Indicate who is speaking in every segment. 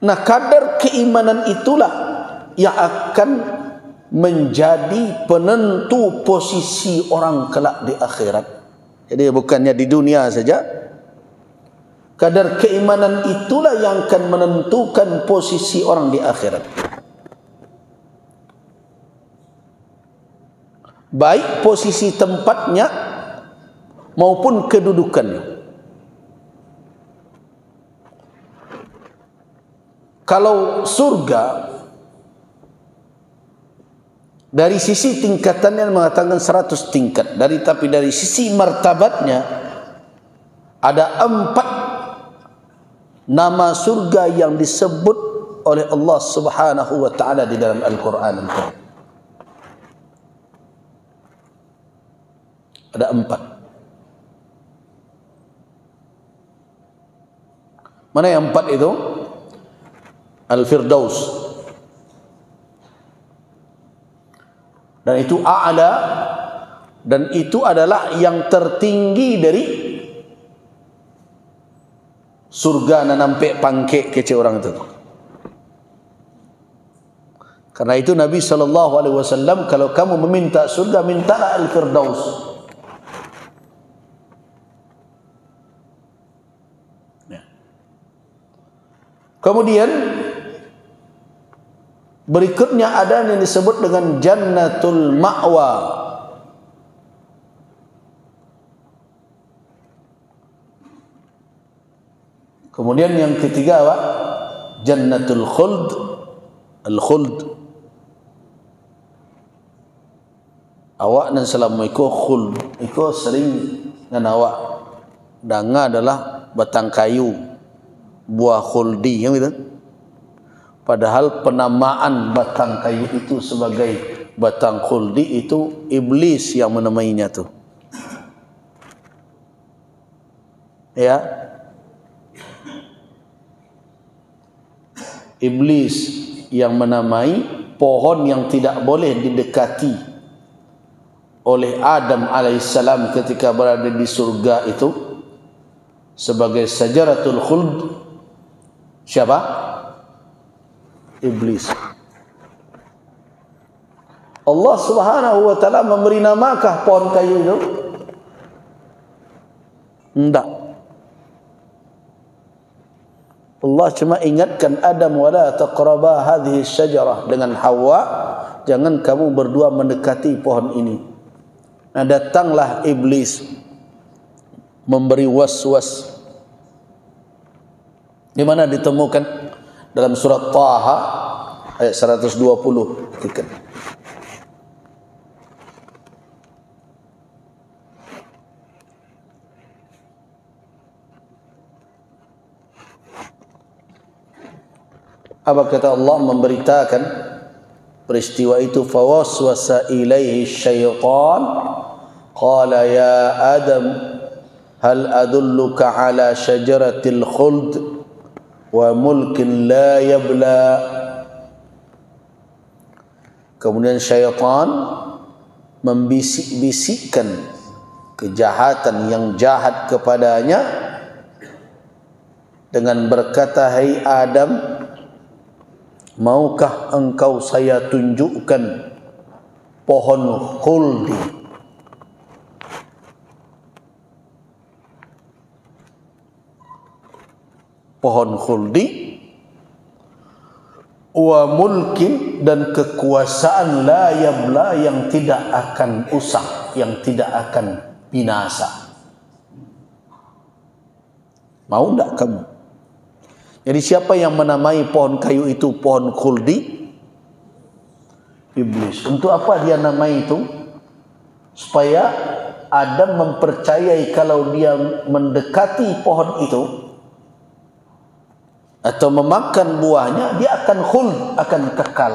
Speaker 1: Nah, kadar keimanan itulah yang akan menjadi penentu posisi orang kelak di akhirat. Jadi bukannya di dunia saja. Kadar keimanan itulah yang akan menentukan posisi orang di akhirat. Baik posisi tempatnya maupun kedudukannya. Kalau surga dari sisi tingkatannya mengatakan 100 tingkat, tapi dari sisi martabatnya ada 4 nama surga yang disebut oleh Allah Subhanahu wa taala di dalam Al-Qur'an. Ada 4. Mana yang 4 itu? Al-Firdaus. Dan itu a'la, dan itu adalah yang tertinggi dari surga na nampak pangkek kece orang itu. Karena itu Nabi SAW, kalau kamu meminta surga, mintalah Al-Firdaus. Kemudian berikutnya ada yang disebut dengan Jannatul Ma'wa. Kemudian yang ketiga apa? Jannatul Khuld. Al-Khuld. Awak dan selama iko khuld, iko sering dengan awak. Danga adalah batang kayu, buah khuldi, yang gitu. Padahal penamaan batang kayu itu sebagai batang khuldi itu iblis yang menamainya tuh. Ya. Iblis yang menamai pohon yang tidak boleh didekati oleh Adam alaihissalam ketika berada di surga itu sebagai sajaratul khuld. Siapa? Iblis. Allah Subhanahu wa taala memberi namakah pohon kayu itu? Tidak. Allah cuma ingatkan Adam, wala taqraba hadhihi syajarah, dengan Hawa, jangan kamu berdua mendekati pohon ini. Nah, datanglah iblis memberi was-was. Di mana ditemukan? Dalam surat Taha ayat 120. Apa kata Allah memberitakan peristiwa itu? Fawaswasa ilaihi syaitan qala ya Adam hal adulluka ala syajaratil khuld wa mulkin la yabla. Kemudian syaitan membisik-bisikkan kejahatan yang jahat kepadanya dengan berkata, hai Adam, maukah engkau saya tunjukkan pohon khuldi? Pohon khuldi wa mulkin, dan kekuasaan la yabla, yang tidak akan usang, yang tidak akan binasa. Mau tidak kamu? Jadi siapa yang menamai pohon kayu itu pohon khuldi? Iblis. Untuk apa dia namai itu? Supaya Adam mempercayai kalau dia mendekati pohon itu atau memakan buahnya, dia akan khuld, akan kekal.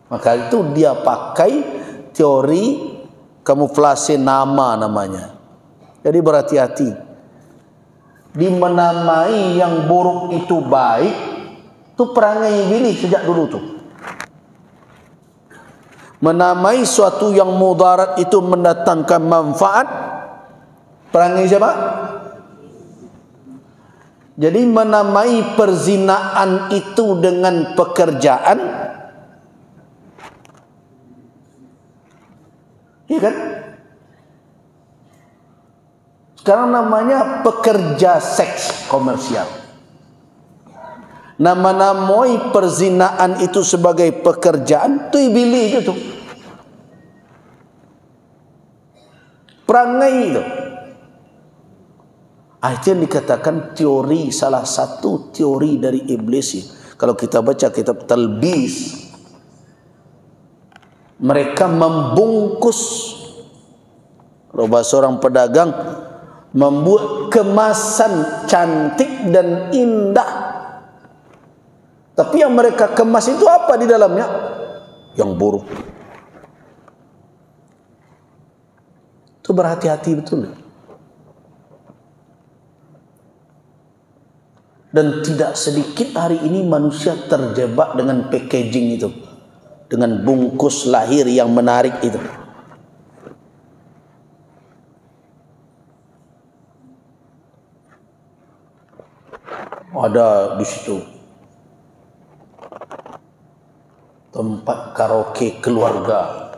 Speaker 1: Maka itu dia pakai teori kamuflase nama namanya. Jadi berhati-hati. Di menamai yang buruk itu baik, itu perangai iblis sejak dulu tuh. Menamai suatu yang mudarat itu mendatangkan manfaat, perangai siapa? Jadi menamai perzinaan itu dengan pekerjaan, iya kan? Sekarang namanya pekerja seks komersial. Nama-namai perzinaan itu sebagai pekerjaan, tu ibili itu. Perangai itu. Itu yang dikatakan teori, salah satu teori dari iblis. Kalau kita baca kitab Talbis, mereka membungkus, kalau bahasa orang pedagang, membuat kemasan cantik dan indah. Tapi yang mereka kemas itu apa di dalamnya? Yang buruk. Itu berhati-hati betul. Dan tidak sedikit hari ini manusia terjebak dengan packaging itu, dengan bungkus lahir yang menarik itu. Ada di situ tempat karaoke keluarga.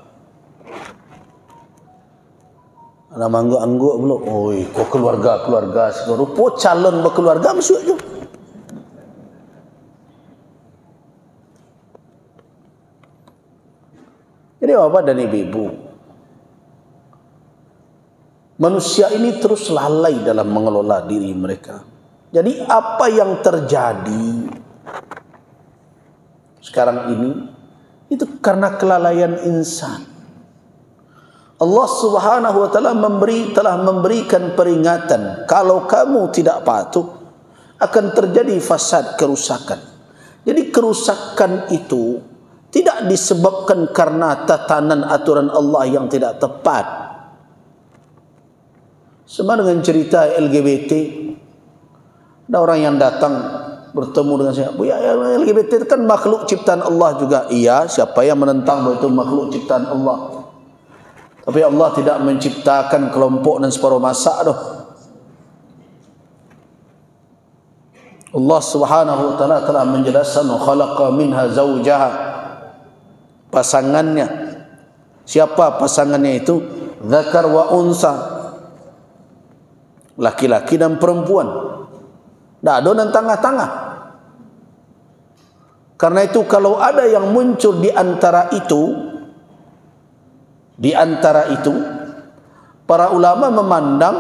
Speaker 1: Ada mangguk-angguk belum? Oi, kok keluarga sekerupo calon berkeluarga masuk je. Jadi bapak dan ibu, manusia ini terus lalai dalam mengelola diri mereka. Jadi apa yang terjadi sekarang ini itu karena kelalaian insan. Allah Subhanahu wa taala telah memberikan peringatan, kalau kamu tidak patuh akan terjadi fasad, kerusakan. Jadi kerusakan itu tidak disebabkan karena tatanan aturan Allah yang tidak tepat. Sama dengan cerita LGBT. Ada orang yang datang bertemu dengan saya, "Bu, ya, LGBT itu kan makhluk ciptaan Allah juga." Iya, siapa yang menentang bahwa itu makhluk ciptaan Allah? Tapi Allah tidak menciptakan kelompok dan separuh masa doh. Allah Subhanahu wa taala telah menjelaskan, khalaqa minha zawjaha, pasangannya. Siapa pasangannya itu? Zakar wa unsa, laki-laki dan perempuan. Tak ada dan tengah-tengah. Karena itu kalau ada yang muncul di antara itu, para ulama memandang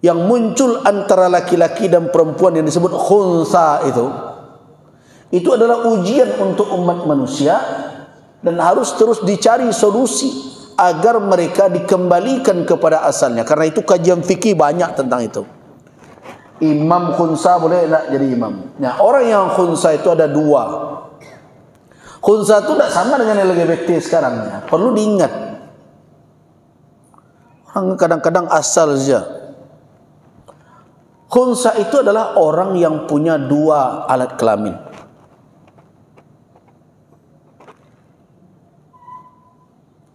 Speaker 1: yang muncul antara laki-laki dan perempuan yang disebut khunsa itu adalah ujian untuk umat manusia, dan harus terus dicari solusi agar mereka dikembalikan kepada asalnya. Karena itu kajian fikih banyak tentang itu. Imam khunsa boleh tak jadi imam? Nah, orang yang khunsa itu ada dua. Khunsa itu tidak sama dengan LGBT sekarang. Perlu diingat. Orang kadang-kadang asal saja. Khunsa itu adalah orang yang punya dua alat kelamin.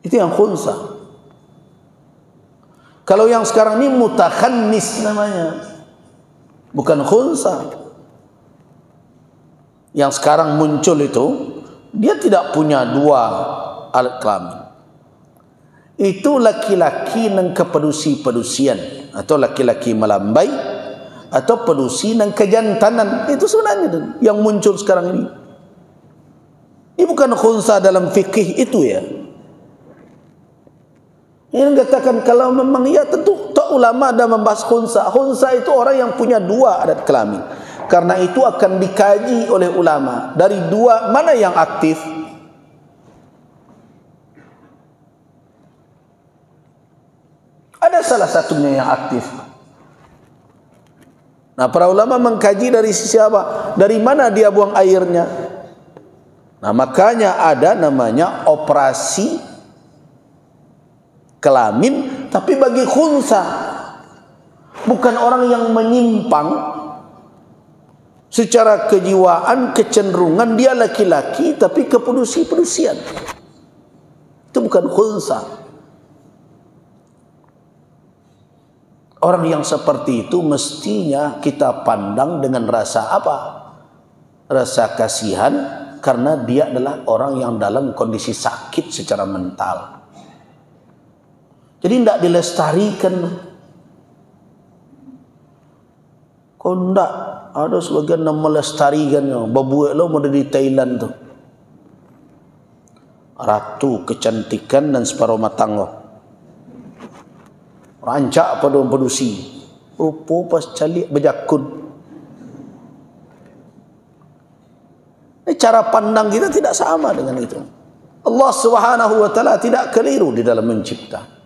Speaker 1: Itu yang khunsa. Kalau yang sekarang ini mutakhannis namanya. Bukan khunsa. Yang sekarang muncul itu, dia tidak punya dua alat kelamin. Itu laki-laki yang kepedusi-pedusian, atau laki-laki melambai, atau pedusi dan kejantanan. Itu sebenarnya yang muncul sekarang ini. Ini bukan khunsa dalam fikih itu ya. Yang katakan kalau memang ya, tentu ulama ada membahas khunsa. Khunsa itu orang yang punya dua adat kelamin. Karena itu akan dikaji oleh ulama. Dari dua, mana yang aktif? Ada salah satunya yang aktif. Nah, para ulama mengkaji dari sisi apa? Dari mana dia buang airnya? Nah, makanya ada namanya operasi kelamin, tapi bagi khunsa. Bukan orang yang menyimpang secara kejiwaan, kecenderungan dia laki-laki tapi kepedusi-pedusian. Itu bukan khunsa. Orang yang seperti itu mestinya kita pandang dengan rasa apa? Rasa kasihan, karena dia adalah orang yang dalam kondisi sakit secara mental. Jadi tidak dilestarikan. Kau tidak, ada sebagian yang melestarikan. Babuek lo mau di Thailand tuh. Ratu kecantikan dan separuh matang lo. Rancak pada pedusi. Rupa pas calik berjakun. Cara pandang kita tidak sama dengan itu. Allah Subhanahu wa taala tidak keliru di dalam mencipta.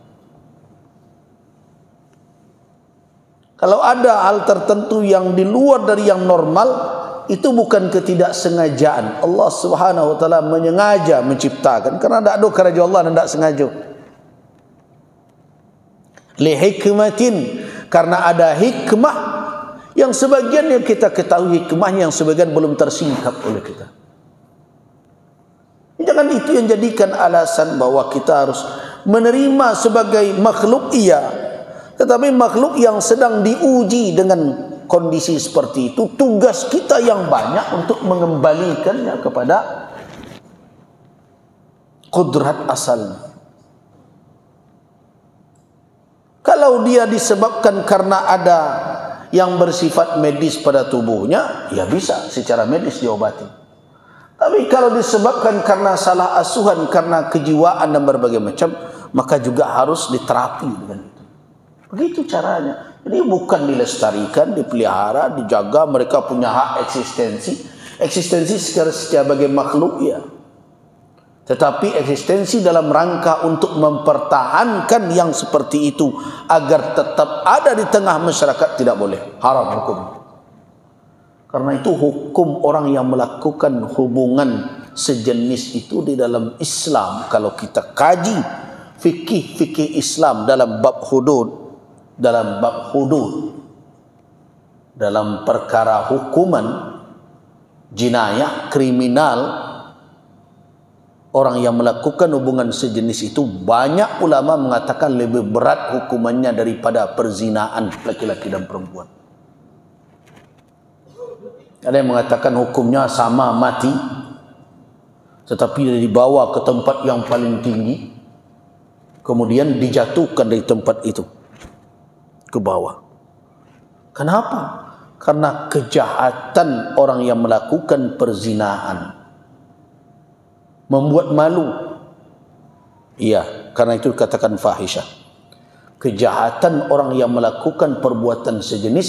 Speaker 1: Kalau ada hal tertentu yang di luar dari yang normal, itu bukan ketidaksengajaan. Allah Subhanahu wa taala menyengaja menciptakan, karena tidak ada kerja Allah dan tidak sengaja. Li hikmatin, karena ada hikmah yang sebagian yang kita ketahui hikmahnya, yang sebagian belum tersingkap oleh kita. Jangan itu yang jadikan alasan bahwa kita harus menerima sebagai makhluk, iya. Tetapi makhluk yang sedang diuji dengan kondisi seperti itu, tugas kita yang banyak untuk mengembalikannya kepada kudrat asalnya. Kalau dia disebabkan karena ada yang bersifat medis pada tubuhnya, ya bisa secara medis diobati. Tapi kalau disebabkan karena salah asuhan, karena kejiwaan dan berbagai macam, maka juga harus diterapi dengan itu. Begitu caranya. Jadi bukan dilestarikan, dipelihara, dijaga, mereka punya hak eksistensi. Eksistensi sebagai makhluk, ya. Tetapi eksistensi dalam rangka untuk mempertahankan yang seperti itu agar tetap ada di tengah masyarakat, tidak boleh. Haram hukum. Karena itu hukum orang yang melakukan hubungan sejenis itu di dalam Islam, kalau kita kaji fikih Islam dalam bab hudud, dalam perkara hukuman jinayah kriminal, orang yang melakukan hubungan sejenis itu, banyak ulama mengatakan lebih berat hukumannya daripada perzinaan laki-laki dan perempuan. Ada yang mengatakan hukumnya sama, mati, tetapi dibawa ke tempat yang paling tinggi, kemudian dijatuhkan dari tempat itu ke bawah. Kenapa? Karena kejahatan orang yang melakukan perzinaan membuat malu. Iya, karena itu dikatakan fahisyah. Kejahatan orang yang melakukan perbuatan sejenis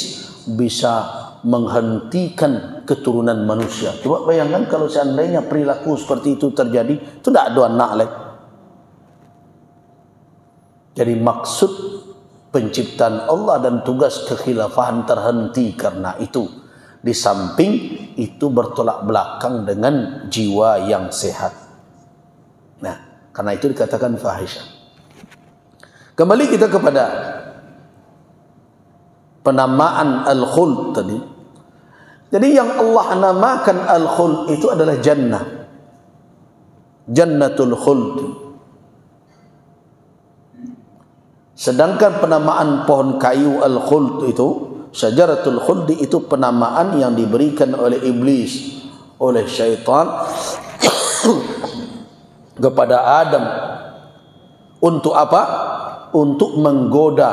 Speaker 1: bisa menghentikan keturunan manusia. Coba bayangkan kalau seandainya perilaku seperti itu terjadi, itu tidak ada anak lagi. Jadi maksud penciptaan Allah dan tugas kekhilafahan terhenti karena itu. Di samping itu bertolak belakang dengan jiwa yang sehat. Nah, karena itu dikatakan fahisyah. Kembali kita kepada penamaan al-khuld tadi. Jadi yang Allah namakan al-khuld itu adalah jannah. Jannatul khuld. Sedangkan penamaan pohon kayu al-khuld itu, syajaratul khuld, itu penamaan yang diberikan oleh iblis, oleh syaitan kepada Adam. Untuk apa? Untuk menggoda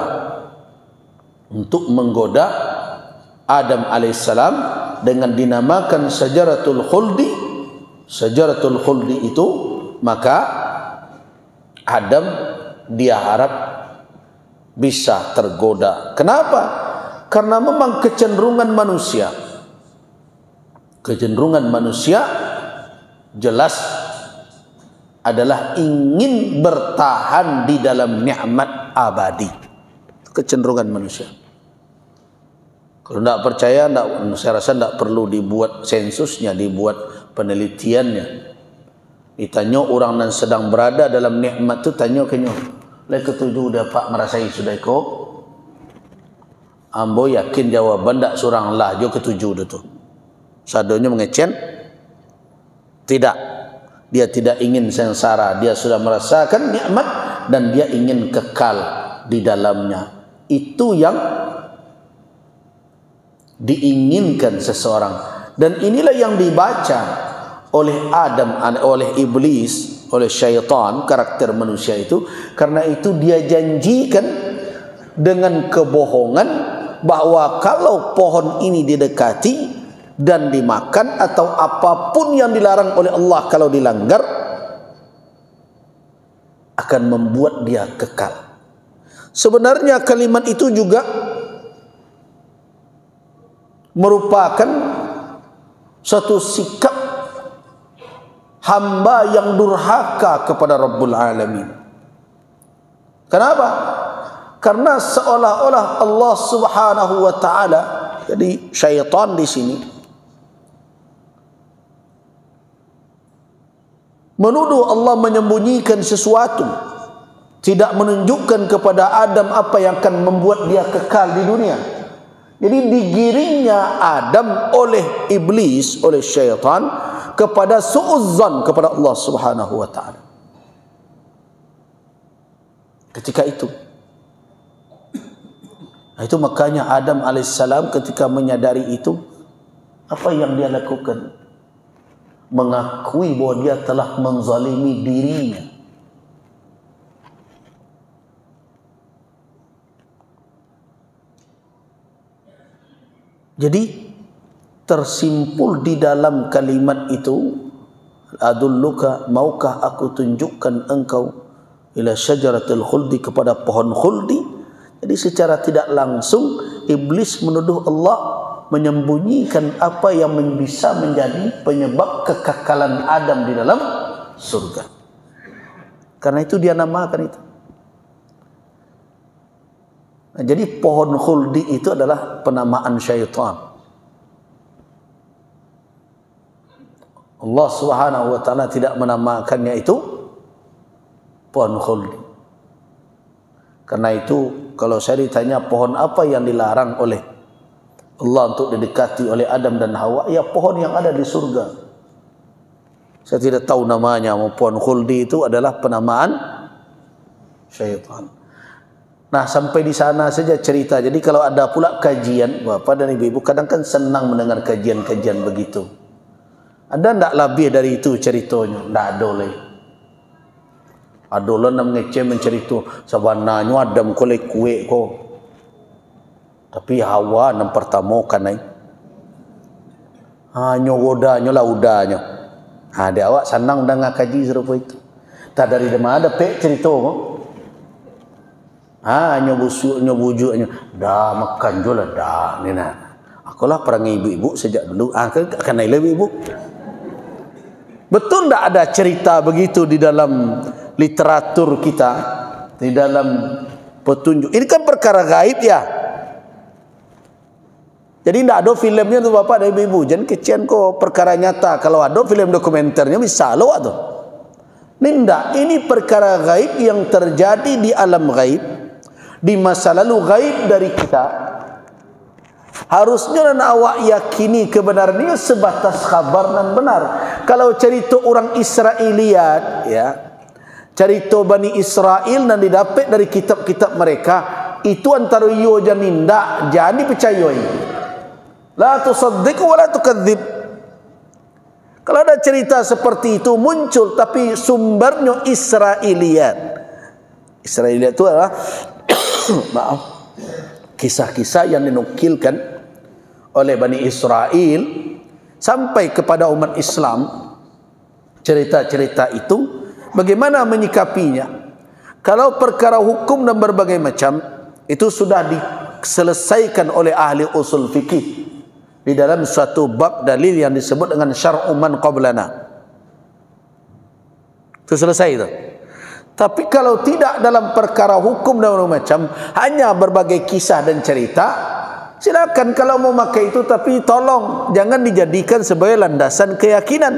Speaker 1: Adam alaihissalam dengan dinamakan syajaratul khuldi. Syajaratul khuldi itu, maka Adam dia harap bisa tergoda. Kenapa? Karena memang kecenderungan manusia jelas adalah ingin bertahan di dalam nikmat abadi. Kecenderungan manusia. Kalau tidak percaya, saya rasa tidak perlu dibuat sensusnya, dibuat penelitiannya. Ditanya orang yang sedang berada dalam nikmat itu, tanya kenyo, lek ketujuh dah pak merasai sudah ko? Ambo yakin jawaban tak surang lah jo ketujuh dah tu. Sadonya mengecen? Tidak. Dia tidak ingin sengsara, dia sudah merasakan nikmat dan dia ingin kekal di dalamnya. Itu yang diinginkan seseorang, dan inilah yang dibaca oleh Adam, oleh iblis, oleh syaitan, karakter manusia itu. Karena itu dia janjikan dengan kebohongan bahwa kalau pohon ini didekati dan dimakan, atau apapun yang dilarang oleh Allah kalau dilanggar, akan membuat dia kekal. Sebenarnya kalimat itu juga merupakan satu sikap hamba yang durhaka kepada Rabbul Alamin. Kenapa? Karena seolah-olah Allah Subhanahu wa taala, jadi syaitan di sini menuduh Allah menyembunyikan sesuatu, tidak menunjukkan kepada Adam apa yang akan membuat dia kekal di dunia. Jadi digiringnya Adam oleh iblis, oleh syaitan, kepada su'uzzan kepada Allah Subhanahu wa taala. Ketika itu makanya Adam alaihissalam ketika menyadari itu, apa yang dia lakukan? Mengakui bahwa dia telah menzalimi dirinya. Jadi tersimpul di dalam kalimat itu, adulluka, maukah aku tunjukkan engkau ila syajaratil khuldi, kepada pohon khuldi. Jadi secara tidak langsung iblis menuduh Allah menyembunyikan apa yang bisa menjadi penyebab kekekalan Adam di dalam surga. Karena itu dia namakan itu. Nah, jadi pohon khuldi itu adalah penamaan syaitan. Allah Subhanahu wa taala tidak menamakannya itu pohon khuldi. Karena itu kalau saya ditanya pohon apa yang dilarang oleh Allah untuk didekati oleh Adam dan Hawa, ya pohon yang ada di surga. Saya tidak tahu namanya. Pohon khuldi itu adalah penamaan syaitan. Nah, sampai di sana saja cerita. Jadi kalau ada pula kajian, Bapak dan Ibu, kadang kan senang mendengar kajian-kajian begitu. Ada ndak lebih dari itu ceritanya? Ndak ada lagi. Adolan nam ngece mencerita sabananya Adam kolek kue ko. Tapi Hawa nam pertama kanai. Hanya godanya lah udahnya. Ada awak senang dengar kaji serupa itu. Tak dari mana ada pek cerita ko. Nyobujuknya dah makan jola dah ni nak. Akulah perangai ibu-ibu sejak dulu. Akan naik ibu. Betul tak ada cerita begitu di dalam literatur kita, di dalam petunjuk? Ini kan perkara gaib ya. Jadi tidak ada filmnya tu Bapak dan Ibu. Jangan kecian kok perkara nyata. Kalau ada film dokumenternya bisa lo tu. Ini tidak. Ini perkara gaib yang terjadi di alam gaib, di masa lalu gaib dari kita. Harusnya dan awak yakini kebenarannya sebatas khabar dan benar. Kalau cerita orang Israiliyat, ya, cerita Bani Israel dan didapat dari kitab-kitab mereka, itu antara yo dan tidak, jangan dipercayai. La tusaddiq wa la tukadzib. Kalau ada cerita seperti itu muncul tapi sumbernya Israiliyat. Israiliyat itu adalah maaf, kisah-kisah yang dinukilkan oleh Bani Israel sampai kepada umat Islam. Cerita-cerita itu bagaimana menyikapinya? Kalau perkara hukum dan berbagai macam itu sudah diselesaikan oleh ahli usul fikih di dalam suatu bab dalil yang disebut dengan syar'u man qablana. Itu selesai itu. Tapi kalau tidak dalam perkara hukum dan berbagai macam, hanya berbagai kisah dan cerita, silakan kalau mau pakai itu, tapi tolong jangan dijadikan sebagai landasan keyakinan.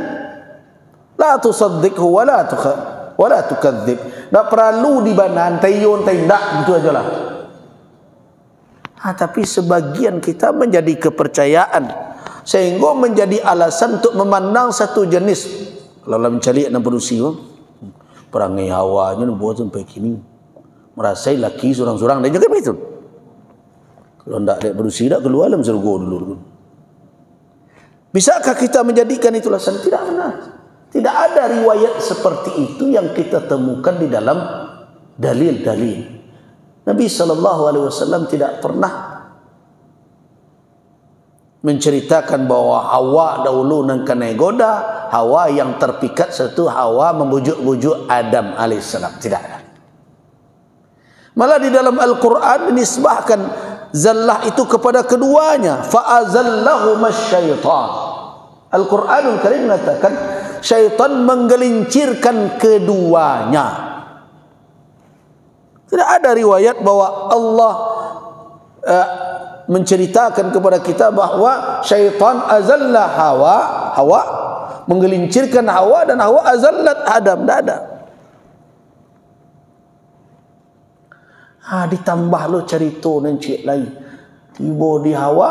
Speaker 1: La tusaddiqhu wa la tukadzib. Tak perlu dibanan tayun tidak gitu ajalah. Tapi sebagian kita menjadi kepercayaan sehingga menjadi alasan untuk memandang satu jenis dalam cari anak manusia. Perangai Hawanya buat sampai kini merasai laki surang-surang dan juga begitu. Kalau tidak ada bersih, tidak keluar dalam surga dulu. Bisakah kita menjadikan itu alasan? Tidak benar. Tidak ada riwayat seperti itu yang kita temukan di dalam dalil-dalil. Nabi SAW tidak pernah menceritakan bahwa Hawa dahulu nak kena goda, Hawa yang terpikat satu Hawa membujuk-bujuk Adam alaihissalam. Tidak ada. Malah di dalam Al-Quran menisbahkan zallah itu kepada keduanya. Fa'azallahuma syaitan. Al-Quranul Karim mengatakan syaitan menggelincirkan keduanya. Tidak ada riwayat bahwa Allah menceritakan kepada kita bahwa syaitan azallah Hawa menggelincirkan Hawa dan Hawa azallat Adam. Tidak ada. Ditambah lo cerita nencik lain. Tiba di Hawa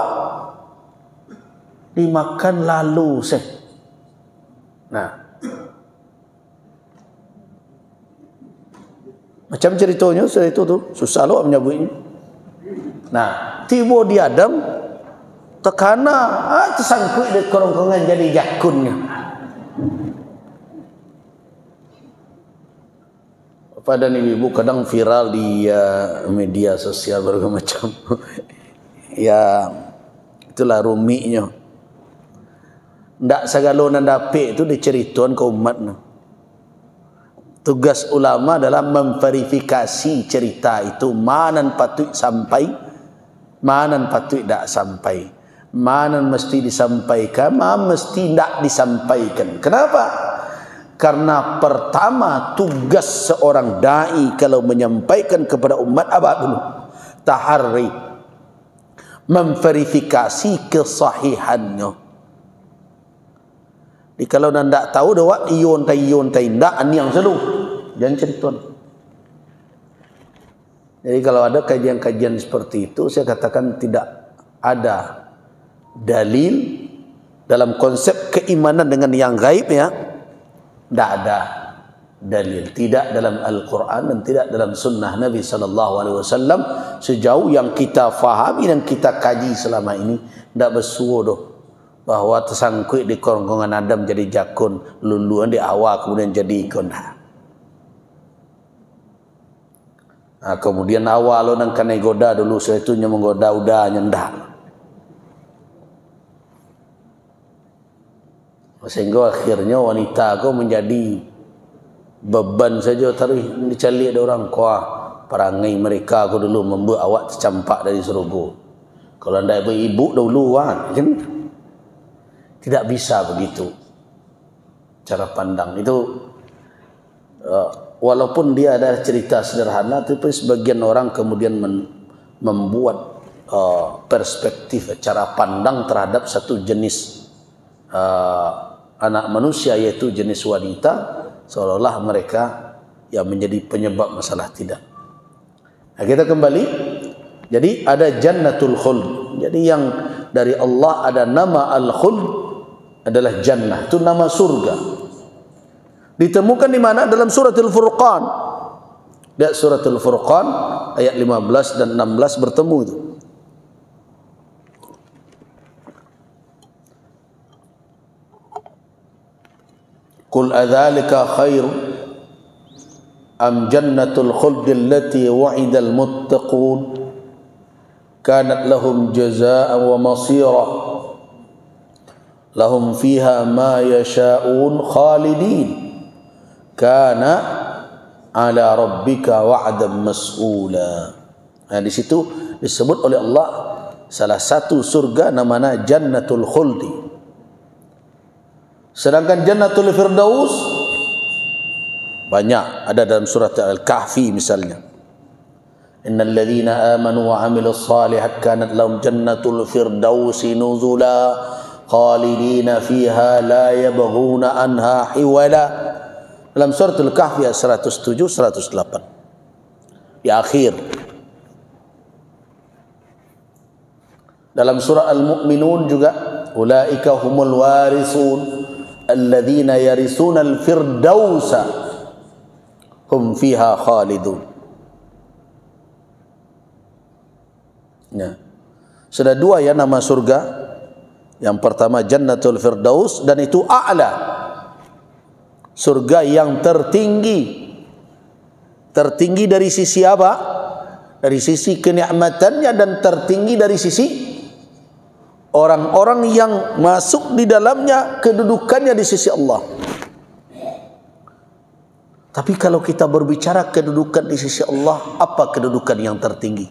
Speaker 1: dimakan lalu seh. Nah, macam ceritanya saya itu tu susah lo menyebutnya. Nah, tiba di Adam tekana tersangkut di kerongkongan jadi jakunnya. Pada ibu kadang viral di media sosial berbagai macam. Ya, itulah rumitnya. Ndak segala nandapik itu diceritakan ke umat. Tugas ulama adalah memverifikasi cerita itu, mana patut sampai, mana patut tidak sampai, mana mesti disampaikan, mana mesti tidak disampaikan. Kenapa? Karena pertama tugas seorang dai kalau menyampaikan kepada umat apa dulu? Tahari, memverifikasi kesahihannya. Kalau anda tak tahu dah iyon tai ndak ani yang selalu jangan cerita. Jadi kalau ada kajian-kajian seperti itu, saya katakan tidak ada dalil dalam konsep keimanan dengan yang gaib ya. Tidak ada dalil, tidak dalam Al-Quran dan tidak dalam sunnah Nabi SAW sejauh yang kita fahami dan kita kaji selama ini. Tidak bersuara doh bahwa tersangkut di kerongkongan Adam jadi jakun, luluan di awal kemudian jadi ikon. Nah, kemudian awal lo nang kena goda dulu, saya itu menggoda udah nyendak. Sehingga akhirnya wanita kau menjadi beban saja tarik dicari ada orang kuah perangai mereka aku dulu membuat awak tercampak dari surga. Kalau anda ibu dahulu kan tidak bisa begitu cara pandang itu. Walaupun dia ada cerita sederhana, tapi sebagian orang kemudian membuat perspektif cara pandang terhadap satu jenis anak manusia, yaitu jenis wanita, seolah-olah mereka yang menjadi penyebab masalah. Tidak. Nah, kita kembali. Jadi ada jannatul khuld. Jadi yang dari Allah ada nama al-khuld adalah jannah, itu nama surga. Ditemukan di mana? Dalam surat Al-Furqan. Lihat surat Al-Furqan ayat 15 dan 16 bertemu itu. Qul adzalika khair am jannatul khuld allati wa'ida al-muttaqun kanat lahum jazaa'an wa masira lahum fiha ma yasha'un khalidin kana ala rabbika wa'dan mas'ula. Nah, di situ disebut oleh Allah salah satu surga namanya Jannatul Khuldi. Sedangkan Jannatul Firdaus banyak ada dalam surat Al-Kahfi misalnya. Innal ladzina amanu wa 'amilus shalihat kanat lahum jannatul firdausi nuzula khalidina fiha la yabghuna anha hiwala. Dalam surat Al-Kahfi 107 108 di akhir. Dalam surah Al-Mu'minun juga ulaika humul warisun alladzina yarisuna al-firdausa hum fiha khalidun. Nah, Sudah dua ya nama surga. Yang pertama Jannatul Firdaus, dan itu a'la, surga yang tertinggi. Tertinggi dari sisi apa? Dari sisi kenikmatannya, dan tertinggi dari sisi orang-orang yang masuk di dalamnya, kedudukannya di sisi Allah. Tapi kalau kita berbicara kedudukan di sisi Allah, apa kedudukan yang tertinggi?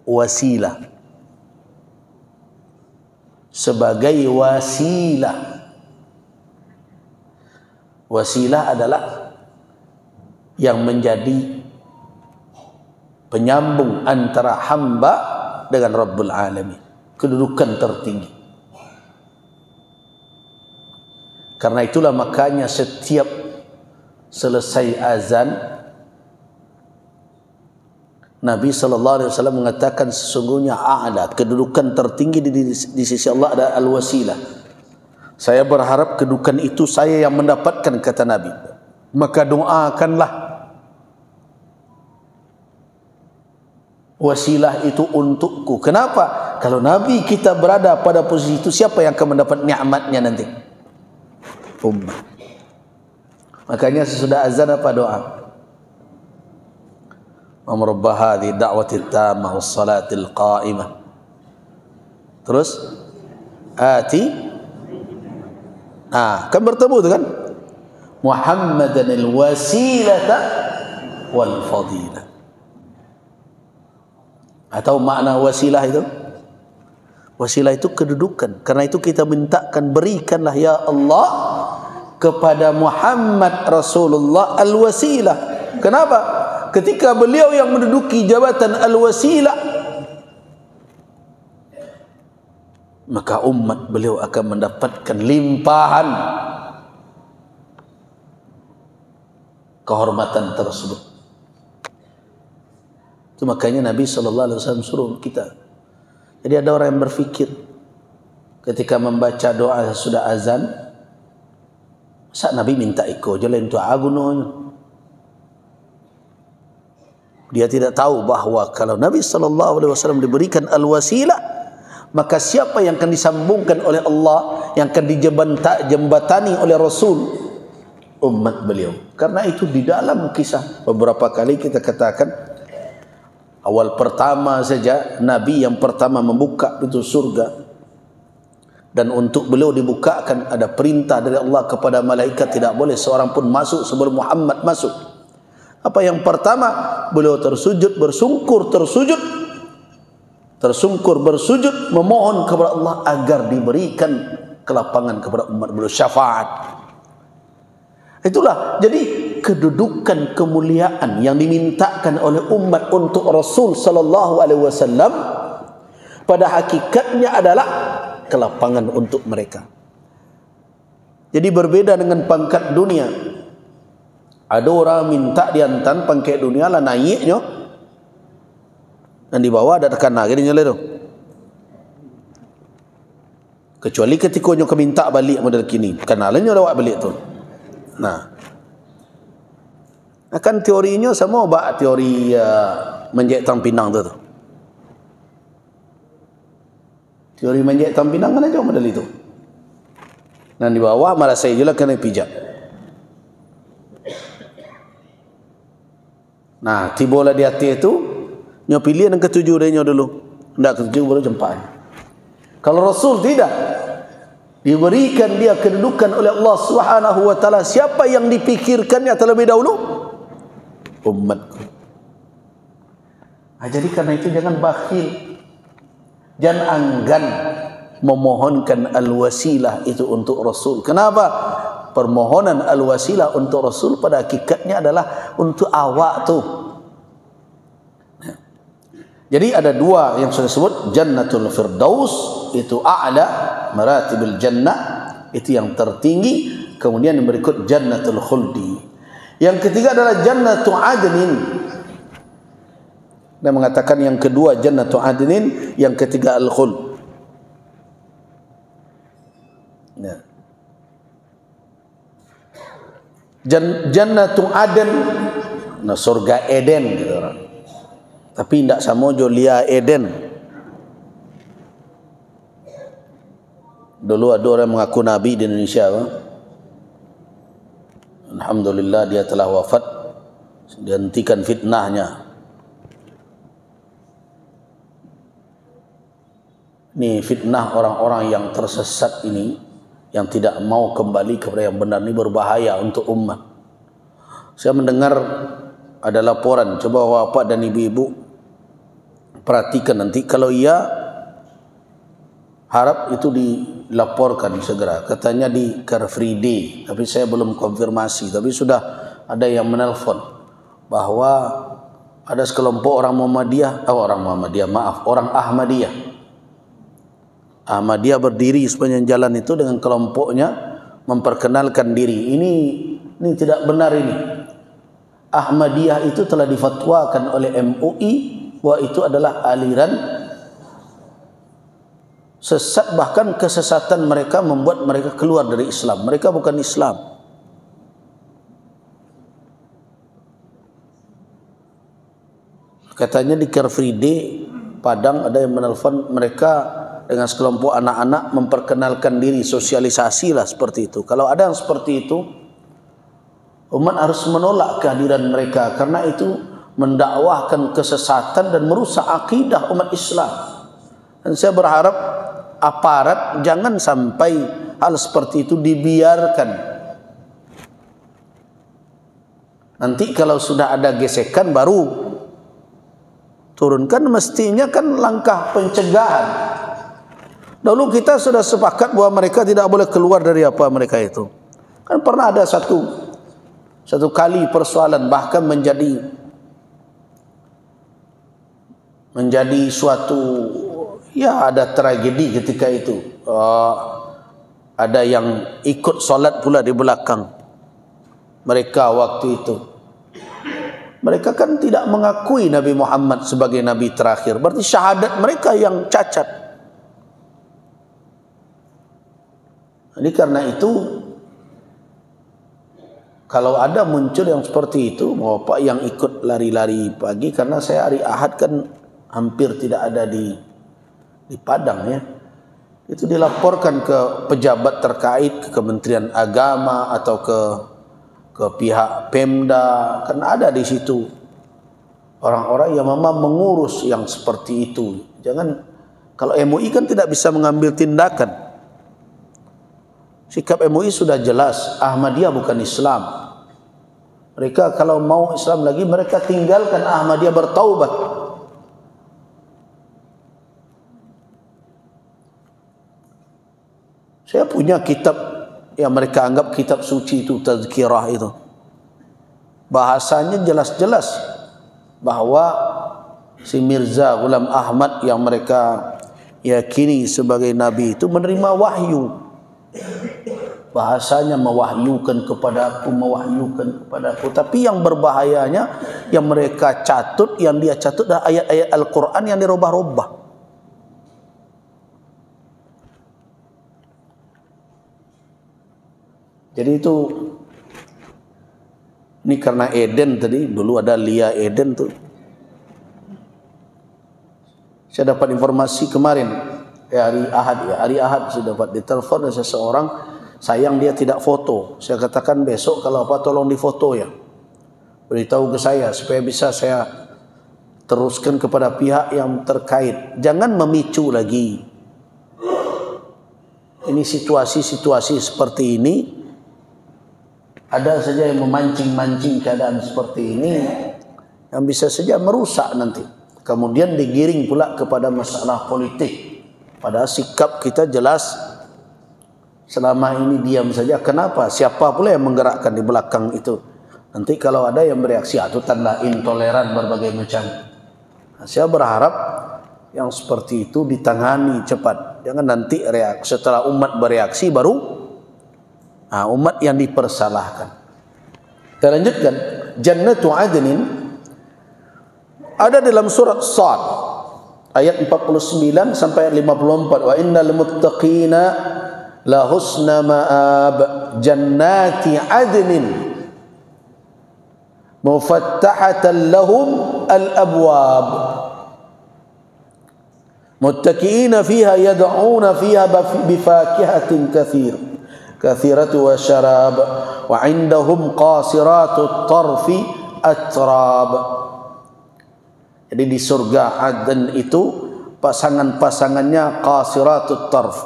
Speaker 1: Wasilah. Sebagai wasilah. Wasilah adalah yang menjadi penyambung antara hamba dengan Rabbul Alamin. Kedudukan tertinggi. Karena itulah makanya setiap selesai azan, Nabi SAW mengatakan sesungguhnya a'la, kedudukan tertinggi di sisi Allah ada al-wasilah. Saya berharap kedudukan itu saya yang mendapatkan, kata Nabi. Maka doakanlah wasilah itu untukku. Kenapa? Kalau Nabi kita berada pada posisi itu, siapa yang akan mendapat nikmatnya nanti? Ummah. Makanya sesudah azan apa doa? Rabb hadhihi da'wati tammah was salatil qa'imah. Terus kan bertemu tu kan? Muhammadan al-wasilata wal fadilah. Atau makna wasilah itu? Wasilah itu kedudukan. Karena itu kita mintakan, berikanlah ya Allah kepada Muhammad Rasulullah al-wasilah. Kenapa? Ketika beliau yang menduduki jabatan al-wasilah, maka umat beliau akan mendapatkan limpahan kehormatan tersebut. Itu makanya Nabi SAW suruh kita. Jadi ada orang yang berfikir ketika membaca doa sudah azan, masa Nabi minta ikut je lain doa gunanya. Dia tidak tahu bahawa kalau Nabi SAW diberikan al-wasilah, maka siapa yang akan disambungkan oleh Allah, yang akan dijembatani oleh Rasul? Umat beliau. Karena itu di dalam kisah beberapa kali kita katakan, awal pertama saja Nabi yang pertama membuka pintu surga, dan untuk beliau dibukakan ada perintah dari Allah kepada malaikat, tidak boleh seorang pun masuk sebelum Muhammad masuk. Apa yang pertama? Beliau tersujud, bersungkur, tersungkur bersujud, memohon kepada Allah agar diberikan kelapangan kepada umat beliau, syafaat. Itulah jadi kedudukan kemuliaan yang dimintakan oleh umat untuk Rasul sallallahu alaihi wasallam pada hakikatnya adalah kelapangan untuk mereka. Jadi berbeda dengan pangkat dunia. Ada orang minta diantan pangkat dunia lah naiknya, dan di bawah ada tekan lagi dia tu. Kecuali ketika nyo keminta balik model kini, kenalnya lawak balik tu. Nah, akan teorinya sama bak teori menjek tang pinang tu. Teori menjek tang pinang kan aja model itu. Dan di bawah malah saya je lah kena pijak. Nah, tibalah di hati itu, nyo pilih yang ketujuh dia dulu. Tidak ketujuh baru jemput. Kalau Rasul tidak, diberikan dia kedudukan oleh Allah Subhanahu wa taala, siapa yang dipikirkannya terlebih dahulu? Umatku. Nah, jadi karena itu jangan bakhil. Jangan enggan memohonkan al-wasilah itu untuk Rasul. Kenapa? Permohonan al-wasilah untuk Rasul pada hakikatnya adalah untuk awak tu. Jadi ada dua yang sudah disebut, Jannatul Firdaus itu a'la maratibul jannah, itu yang tertinggi. Kemudian yang berikut Jannatul Khuldi. Yang ketiga adalah Jannatu Adnin. Dan mengatakan yang kedua Jannatu Adnin, yang ketiga Al-Khuld. Nah. Jannatu Aden, nah surga Eden gitu orang. Tapi tidak sama Lia Eden. Dulu ada orang mengaku Nabi di Indonesia. Alhamdulillah dia telah wafat. Dihentikan fitnahnya. Ini fitnah orang-orang yang tersesat ini, yang tidak mau kembali kepada yang benar, ini berbahaya untuk umat. Saya mendengar ada laporan, coba bapak dan ibu-ibu perhatikan nanti, kalau iya harap itu dilaporkan segera. Katanya di Car Free Day, tapi saya belum konfirmasi, tapi sudah ada yang menelpon bahwa ada sekelompok orang Ahmadiyah berdiri sepanjang jalan itu dengan kelompoknya memperkenalkan diri. Ini tidak benar ini. Ahmadiyah itu telah difatwakan oleh MUI bahwa itu adalah aliran sesat, bahkan kesesatan mereka membuat mereka keluar dari Islam. Mereka bukan Islam. Katanya di Car Free Day Padang ada yang menelpon mereka dengan sekelompok anak-anak memperkenalkan diri, sosialisasi lah seperti itu. Kalau ada yang seperti itu, umat harus menolak kehadiran mereka, karena itu mendakwahkan kesesatan dan merusak akidah umat Islam. Dan saya berharap aparat jangan sampai hal seperti itu dibiarkan. Nanti kalau sudah ada gesekan baru turunkan, mestinya kan langkah pencegahan. Dulu kita sudah sepakat bahwa mereka tidak boleh keluar dari apa mereka itu. Kan pernah ada satu kali persoalan, bahkan menjadi suatu, ya ada tragedi ketika itu. Ada yang ikut solat pula di belakang mereka waktu itu. Mereka kan tidak mengakui Nabi Muhammad sebagai Nabi terakhir. Berarti syahadat mereka yang cacat. Jadi karena itu, kalau ada muncul yang seperti itu, bapak yang ikut lari-lari pagi, karena saya hari Ahad kan hampir tidak ada di Padang ya, itu dilaporkan ke pejabat terkait, ke Kementerian Agama atau ke pihak Pemda, kan ada di situ orang-orang yang memang mengurus yang seperti itu. Jangan, kalau MUI kan tidak bisa mengambil tindakan. Sikap MUI sudah jelas, Ahmadiyah bukan Islam. Mereka kalau mau Islam lagi, mereka tinggalkan Ahmadiyah, bertaubat. Saya punya kitab yang mereka anggap kitab suci itu, Tazkirah itu. Bahasanya jelas-jelas bahwa si Mirza Ghulam Ahmad yang mereka yakini sebagai Nabi itu menerima wahyu. Bahasanya mewahyukan kepada aku. Tapi yang berbahayanya, yang mereka catut, yang dia catut adalah ayat-ayat Al-Quran yang dirubah-rubah. Jadi itu, ini karena Eden tadi, dulu ada Lia Eden tuh. Saya dapat informasi kemarin, hari Ahad saya dapat ditelepon dari seseorang, sayang dia tidak foto. Saya katakan besok kalau apa tolong difoto ya, beritahu ke saya supaya bisa saya teruskan kepada pihak yang terkait. Jangan memicu lagi. Ini situasi-situasi seperti ini, ada saja yang memancing-mancing keadaan seperti ini yang bisa saja merusak nanti. Kemudian digiring pula kepada masalah politik. Padahal sikap kita jelas, selama ini diam saja. Kenapa? Siapa pula yang menggerakkan di belakang itu? Nanti kalau ada yang bereaksi, itu tanda intoleran berbagai macam. Nah, saya berharap yang seperti itu ditangani cepat. Jangan nanti setelah umat bereaksi baru umat yang dipersalahkan. Kita lanjutkan. Jannatu Adnin ada dalam surat Sad ayat 49 sampai 54. Wa innal muttaqina la husna ma'ab jannati adnin mufattahatan lahum al-abwab muttaqiina fiha yad'una fiha bifakihatin kathiratu wa syarab wa indahum qasiratut tarfi atrab. Jadi di surga Aden itu pasangan-pasangannya qasiratut tarf,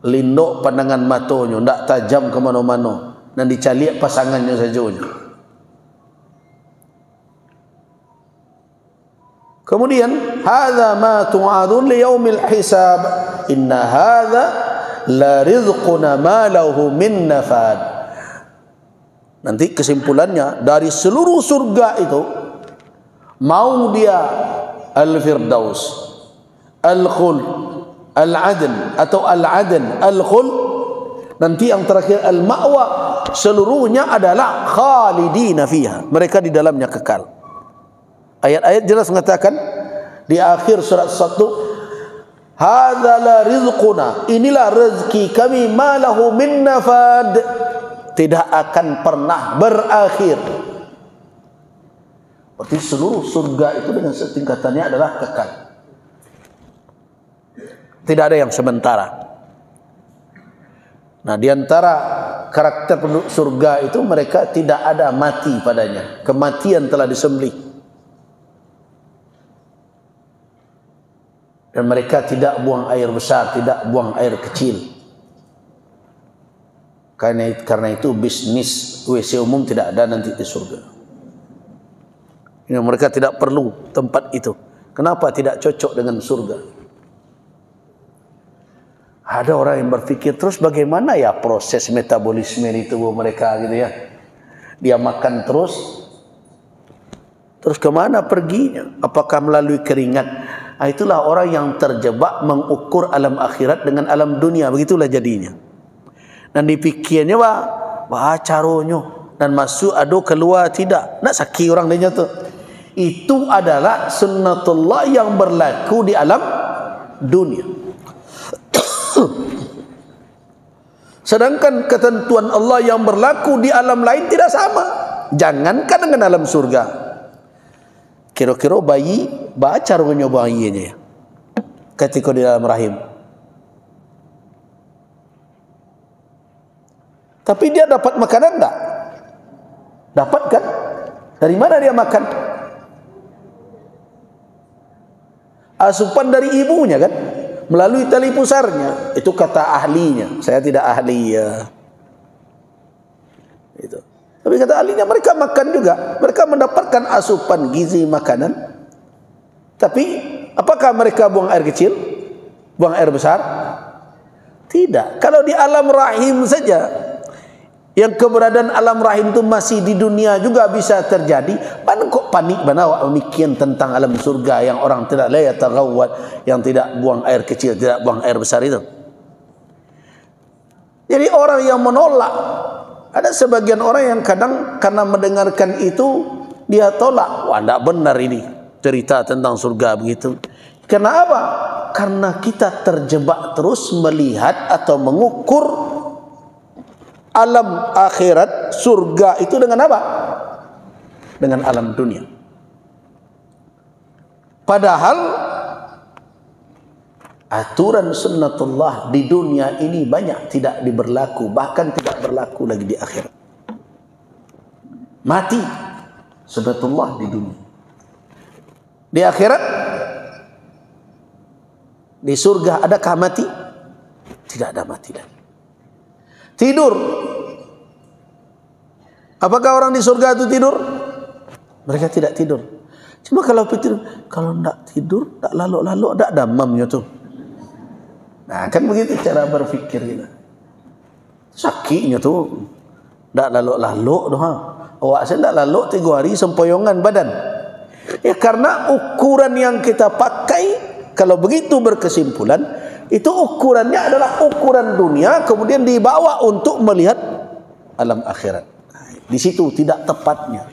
Speaker 1: lindok pandangan matonya, ndak tajam ke mana-mana, dan dicaliak pasangannya saja. Kemudian hadza ma tu'adun li yaumil hisab inna hadza la rizquna ma lahu min nafad. Nanti kesimpulannya dari seluruh surga itu, mau dia al-firdaus, al-khuld, al-adn atau al-adn, al-khuld, nanti yang terakhir al-ma'wa, seluruhnya adalah khalidina fiha, mereka di dalamnya kekal. Ayat-ayat jelas mengatakan di akhir surat 1, hadza la rizquna, inilah rezeki kami, ma lahu min nafad, tidak akan pernah berakhir. Berarti seluruh surga itu dengan setingkatannya adalah kekal, tidak ada yang sementara. Nah, di antara karakter penduduk surga itu mereka tidak ada mati padanya, kematian telah disembelih. Dan mereka tidak buang air besar, tidak buang air kecil. Karena itu bisnis WC umum tidak ada nanti di surga. Mereka tidak perlu tempat itu. Kenapa tidak cocok dengan surga? Ada orang yang berpikir, terus bagaimana ya proses metabolisme di tubuh mereka gitu ya? Dia makan terus kemana perginya? Apakah melalui keringat? Nah, itulah orang yang terjebak mengukur alam akhirat dengan alam dunia. Begitulah jadinya. Dan dipikirnya caronyo dan masuk ado keluar tidak. Nak sakit orang dia tu. Itu adalah sunnatullah yang berlaku di alam dunia. Sedangkan ketentuan Allah yang berlaku di alam lain tidak sama. Jangankan dengan alam surga. Kira-kira bayi baca rupanya bayinya ya, ketika di dalam rahim. Tapi dia dapat makanan enggak? Dapat kan? Dari mana dia makan? Asupan dari ibunya kan? Melalui tali pusarnya. Itu kata ahlinya. Saya tidak ahli ya. Itu. Tapi kata ahlinya mereka makan juga. Mereka mendapatkan asupan gizi makanan. Tapi apakah mereka buang air kecil? Buang air besar? Tidak. Kalau di alam rahim saja, yang keberadaan alam rahim itu masih di dunia juga bisa terjadi. Mana kok panik mana mikirin tentang alam surga yang orang tidak la yataghawwad, yang tidak buang air kecil, tidak buang air besar itu. Jadi orang yang menolak, ada sebagian orang yang kadang karena mendengarkan itu dia tolak. Wah, tidak benar ini cerita tentang surga begitu. Kenapa? Karena kita terjebak terus melihat atau mengukur alam akhirat, surga itu dengan apa? Dengan alam dunia. Padahal aturan sunnatullah di dunia ini banyak tidak diberlaku, bahkan tidak berlaku lagi di akhirat. Mati sunnatullah di dunia. Di akhirat, di surga adakah mati? Tidak ada mati lagi. Tidur. Apakah orang di surga itu tidur? Mereka tidak tidur. Cuma kalau tidur, kalau tidak tidur, tidak lalu-lalu, tidak damamnya tuh. Nah, kan begitu cara berpikir kita. Sakitnya tuh tidak lalu-lalu doang. Awak saya tidak lalu 3 hari sempoyongan badan. Ya karena ukuran yang kita pakai, kalau begitu berkesimpulan, itu ukurannya adalah ukuran dunia, kemudian dibawa untuk melihat alam akhirat. Di situ tidak tepatnya.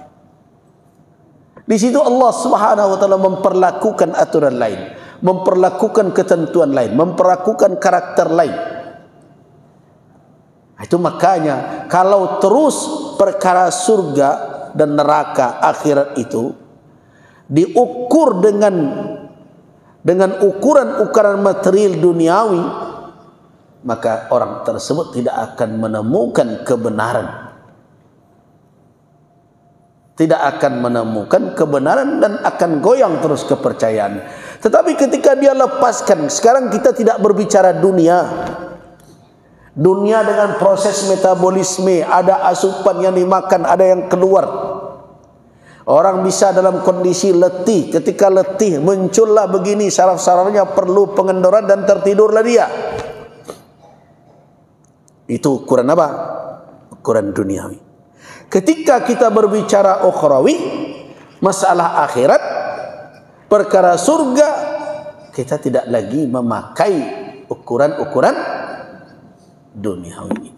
Speaker 1: Di situ Allah Subhanahu wa taala memperlakukan aturan lain, memperlakukan ketentuan lain, memperlakukan karakter lain. Itu makanya kalau terus perkara surga dan neraka akhirat itu diukur dengan ukuran-ukuran material duniawi, maka orang tersebut tidak akan menemukan kebenaran. Tidak akan menemukan kebenaran dan akan goyang terus kepercayaan. Tetapi ketika dia lepaskan, sekarang kita tidak berbicara dunia. Dunia dengan proses metabolisme, ada asupan yang dimakan, ada yang keluar. Orang bisa dalam kondisi letih, ketika letih muncullah begini saraf-sarafnya perlu pengendoran dan tertidurlah dia. Itu ukuran apa? Ukuran duniawi. Ketika kita berbicara ukhrawi, masalah akhirat, perkara surga, kita tidak lagi memakai ukuran-ukuran duniawi.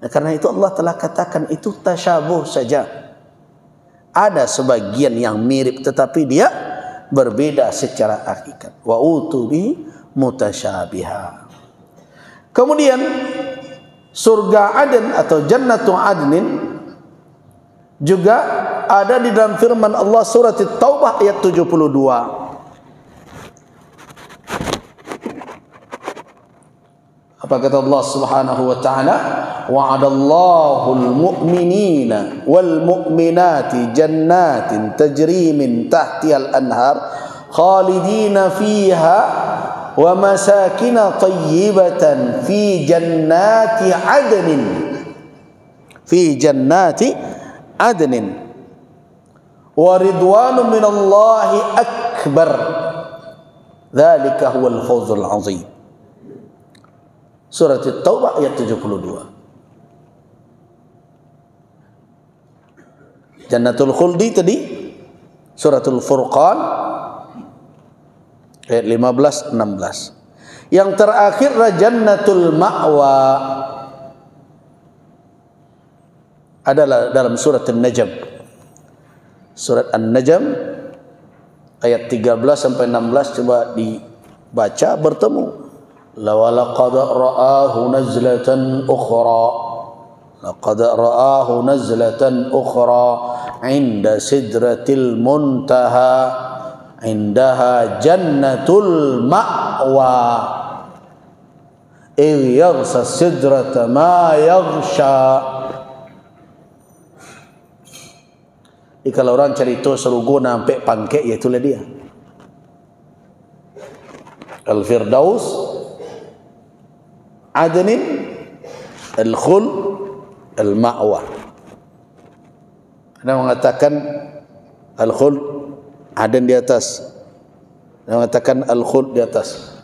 Speaker 1: Nah, karena itu Allah telah katakan itu tasyabuh saja. Ada sebagian yang mirip tetapi dia berbeda secara hakikat. Wa utubi mutasyabiha. Kemudian surga Aden atau Jannatu Adnin juga ada di dalam firman Allah surat At-Taubah ayat 72. Apa kata Allah Subhanahu wa taala? Wa'adallahu al-mu'minina wal mu'minati jannatin tajri min tahtihal anhar khalidina fiha wa masakina tayyibatan fi jannati adnin wa ridwanun minallahi akbar dzalika huwal fawzul azim. Surat At-Taubah ayat 72. Jannatul Khuldi tadi Suratul Furqan ayat 15-16. Yang terakhir Jannatul Ma'wa adalah dalam surat An-Najm. Surat An-Najm ayat 13 sampai 16 coba dibaca bertemu. Laqad ra'ahu nazlatan ukhra. Laqad ra'ahu nazlatan ukhra 'inda sidratil muntaha. Indaha jannatul ma'wa. Idh yaghsha sidrata ma yaghsha. Kalau orang cerita serugo sampai pangkek, itulah dia. Al-Firdaus, Adnin, Al-Khul, Al-Ma'wa. Ada mengatakan Al-Khul, Aden di atas. Ada mengatakan Al-Khul di atas.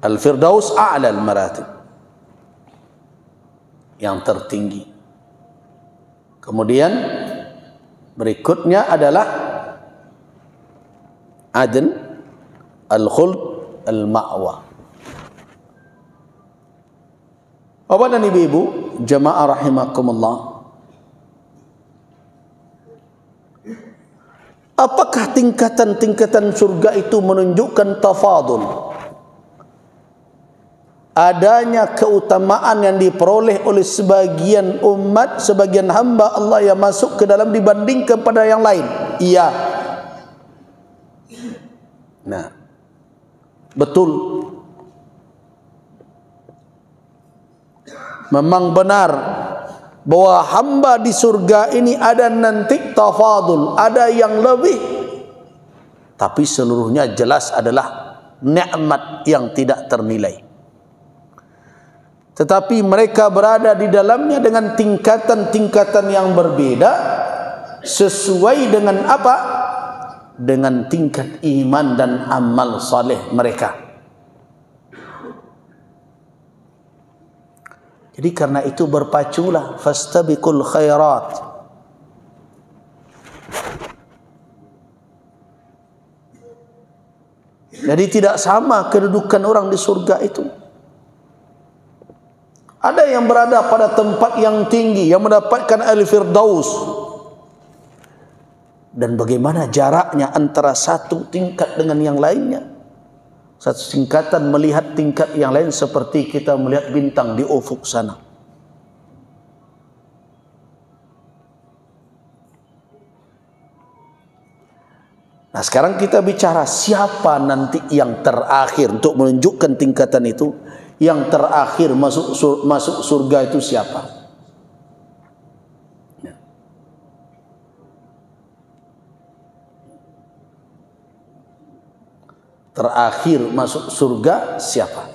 Speaker 1: Al-Firdaus a'la al-maratib, yang tertinggi. Kemudian berikutnya adalah Aden, Al-Khuld, Al-Ma'wa. Bapak dan ibu-ibu, jamaah rahimakumullah. Apakah tingkatan-tingkatan surga itu menunjukkan tafadul? Adanya keutamaan yang diperoleh oleh sebagian umat, sebagian hamba Allah yang masuk ke dalam dibandingkan pada yang lain. Iya. Nah, betul. Memang benar bahwa hamba di surga ini ada nanti tafadul, ada yang lebih. Tapi seluruhnya jelas adalah nikmat yang tidak ternilai. Tetapi mereka berada di dalamnya dengan tingkatan-tingkatan yang berbeda sesuai dengan apa? Dengan tingkat iman dan amal saleh mereka. Jadi karena itu berpaculah, fastabiqul khairat. Jadi tidak sama kedudukan orang di surga itu. Ada yang berada pada tempat yang tinggi, yang mendapatkan Al-Firdaus. Dan bagaimana jaraknya antara satu tingkat dengan yang lainnya? Satu tingkatan melihat tingkat yang lain seperti kita melihat bintang di ufuk sana. Nah, sekarang kita bicara siapa nanti yang terakhir untuk menunjukkan tingkatan itu. Yang terakhir masuk surga itu siapa? Terakhir masuk surga siapa?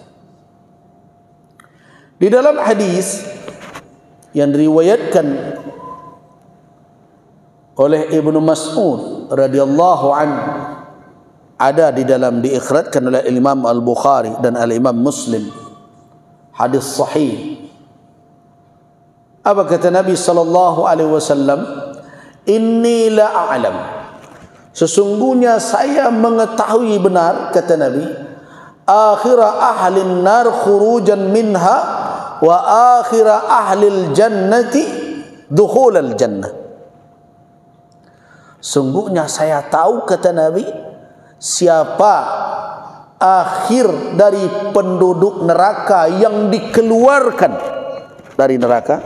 Speaker 1: Di dalam hadis yang diriwayatkan oleh Ibnu Mas'ud radhiyallahu anhu, ada di dalam diikhratkan oleh Imam Al-Bukhari dan Al-Imam Muslim, hadis sahih. Apa kata Nabi sallallahu alaihi wasallam? Inni la a'lam, sesungguhnya saya mengetahui benar, kata Nabi, akhira ahlin nar khurujan minha wa akhira ahlil jannati dukhulal jannah. Sungguhnya saya tahu, kata Nabi, siapa akhir dari penduduk neraka yang dikeluarkan dari neraka.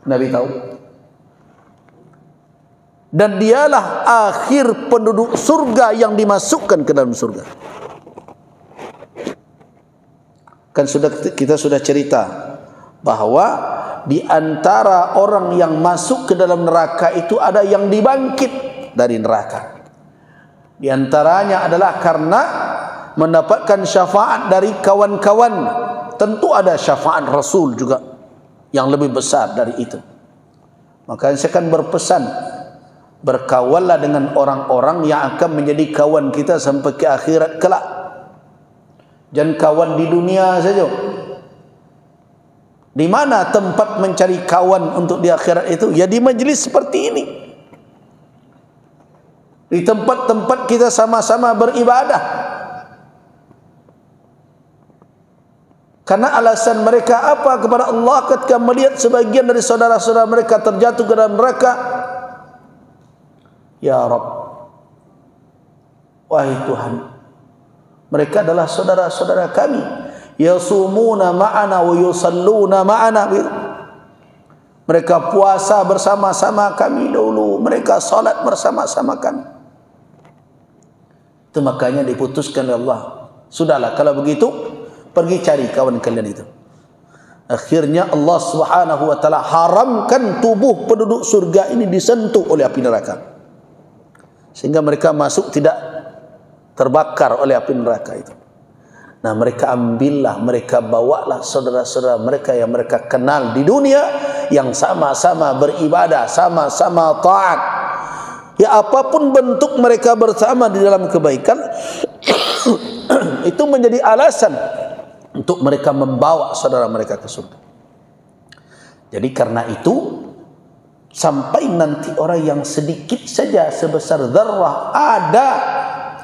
Speaker 1: Nabi tahu. Dan dialah akhir penduduk surga yang dimasukkan ke dalam surga. Kan kita sudah cerita bahwa di antara orang yang masuk ke dalam neraka itu ada yang dibangkit dari neraka. Di antaranya adalah karena mendapatkan syafaat dari kawan-kawan. Tentu ada syafaat Rasul juga yang lebih besar dari itu. Maka saya akan berpesan, berkawanlah dengan orang-orang yang akan menjadi kawan kita sampai ke akhirat kelak. Jangan kawan di dunia saja. Di mana tempat mencari kawan untuk di akhirat itu? Ya di majlis seperti ini. Di tempat-tempat kita sama-sama beribadah. Karena alasan mereka apa kepada Allah ketika melihat sebagian dari saudara-saudara mereka terjatuh ke dalam neraka? Ya Rabb, wahai Tuhan, mereka adalah saudara-saudara kami. Yasumuna ma'ana wa yusalluna ma'ana. Mereka puasa bersama-sama kami dulu, mereka salat bersama-sama kami. Itu makanya diputuskan oleh Allah, sudahlah kalau begitu pergi cari kawan kalian itu. Akhirnya Allah Subhanahu wa taala haramkan tubuh penduduk surga ini disentuh oleh api neraka, sehingga mereka masuk tidak terbakar oleh api neraka itu. Nah, mereka ambillah, mereka bawalah saudara-saudara mereka yang mereka kenal di dunia, yang sama-sama beribadah, sama-sama taat. Ya, apapun bentuk mereka bersama di dalam kebaikan itu menjadi alasan untuk mereka membawa saudara mereka ke surga. Jadi karena itu, sampai nanti orang yang sedikit saja sebesar zarrah ada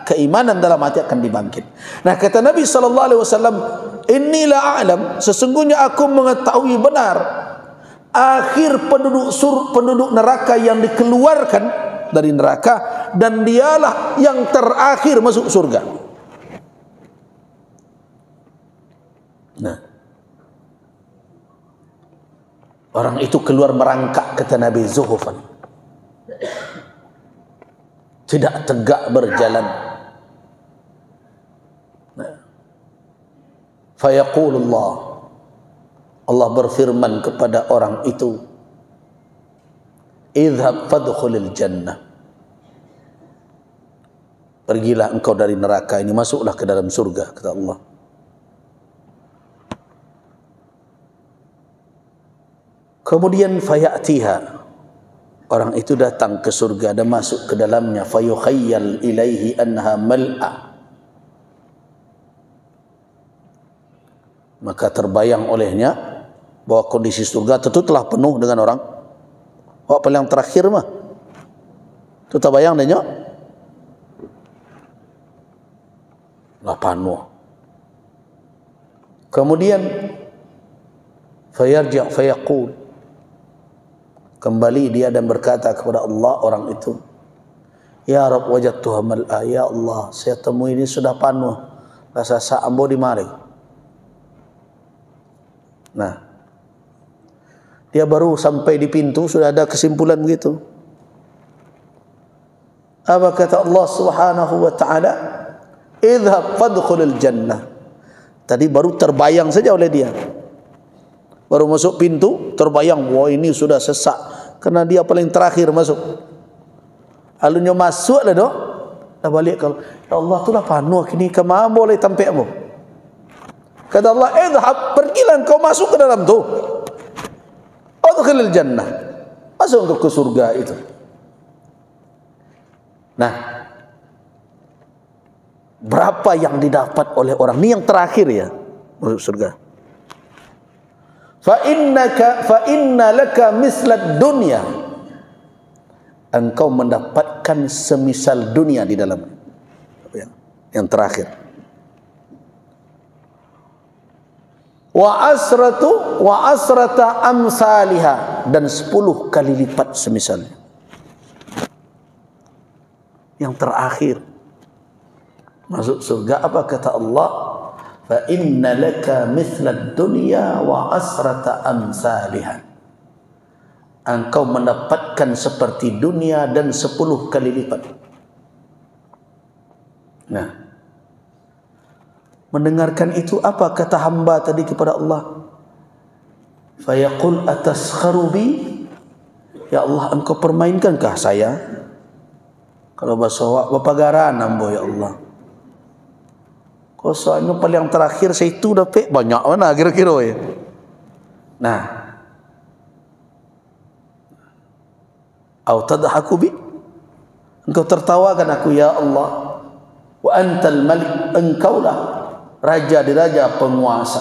Speaker 1: keimanan dalam hati akan dibangkit. Nah, kata Nabi sallallahu alaihi wasallam, "Inni la a'lam", sesungguhnya aku mengetahui benar akhir penduduk neraka yang dikeluarkan dari neraka, dan dialah yang terakhir masuk surga. Nah, orang itu keluar merangkak, kata Nabi, zuhufan, tidak tegak berjalan. Fayaqulullah, Allah berfirman kepada orang itu, idhab fadkhulil jannah, pergilah engkau dari neraka ini, masuklah ke dalam surga, kata Allah. Kemudian fayatiha, orang itu datang ke surga dan masuk ke dalamnya. Fayukhayyal ilaihi anha mal'a, maka terbayang olehnya bahwa kondisi surga tentu telah penuh dengan orang. Wah, paling terakhir mah itu terbayang dehnya lah penuh. Kemudian fayarji' fayaqul, kembali dia dan berkata kepada Allah, orang itu, Ya Rabb wajadtuha mal'a, ya Allah saya temui ini sudah penuh, rasa ambo di mari. Nah, dia baru sampai di pintu sudah ada kesimpulan begitu. Apa kata Allah Subhanahu wa taala? Idhhab fadkhulil jannah. Tadi baru terbayang saja oleh dia. Baru masuk pintu terbayang, wah ini sudah sesak karena dia paling terakhir masuk. Alunya masuk lah dok. Dah balik kalau ya Allah tu lah panuh kini ke mana boleh tampakmu. Kata Allah, idhhab, pergilah kau masuk ke dalam tu. Udkhilil jannah. Masuk ke surga itu. Nah, berapa yang didapat oleh orang ini yang terakhir ya masuk surga. Fa inna laka mislad dunya. Engkau mendapatkan semisal dunia di dalam yang terakhir. Wa asrata amsalha, dan 10 kali lipat semisalnya. Yang terakhir masuk surga apa kata Allah? Fa inna laka mithlad dunya wa asrata amsalha. Engkau mendapatkan seperti dunia dan 10 kali lipat. Nah, mendengarkan itu apa kata hamba tadi kepada Allah? Fa yaqul ataskharu bi, ya Allah engkau permainkankah saya? Kalau bahasa bapagaran ambo ya Allah. Kau soalnya paling terakhir saya itu dapat banyak mana kira-kira ya. Nah, au tadhaku bi, engkau tertawakan aku ya Allah. Wa antal malik, engkaulah raja di raja penguasa.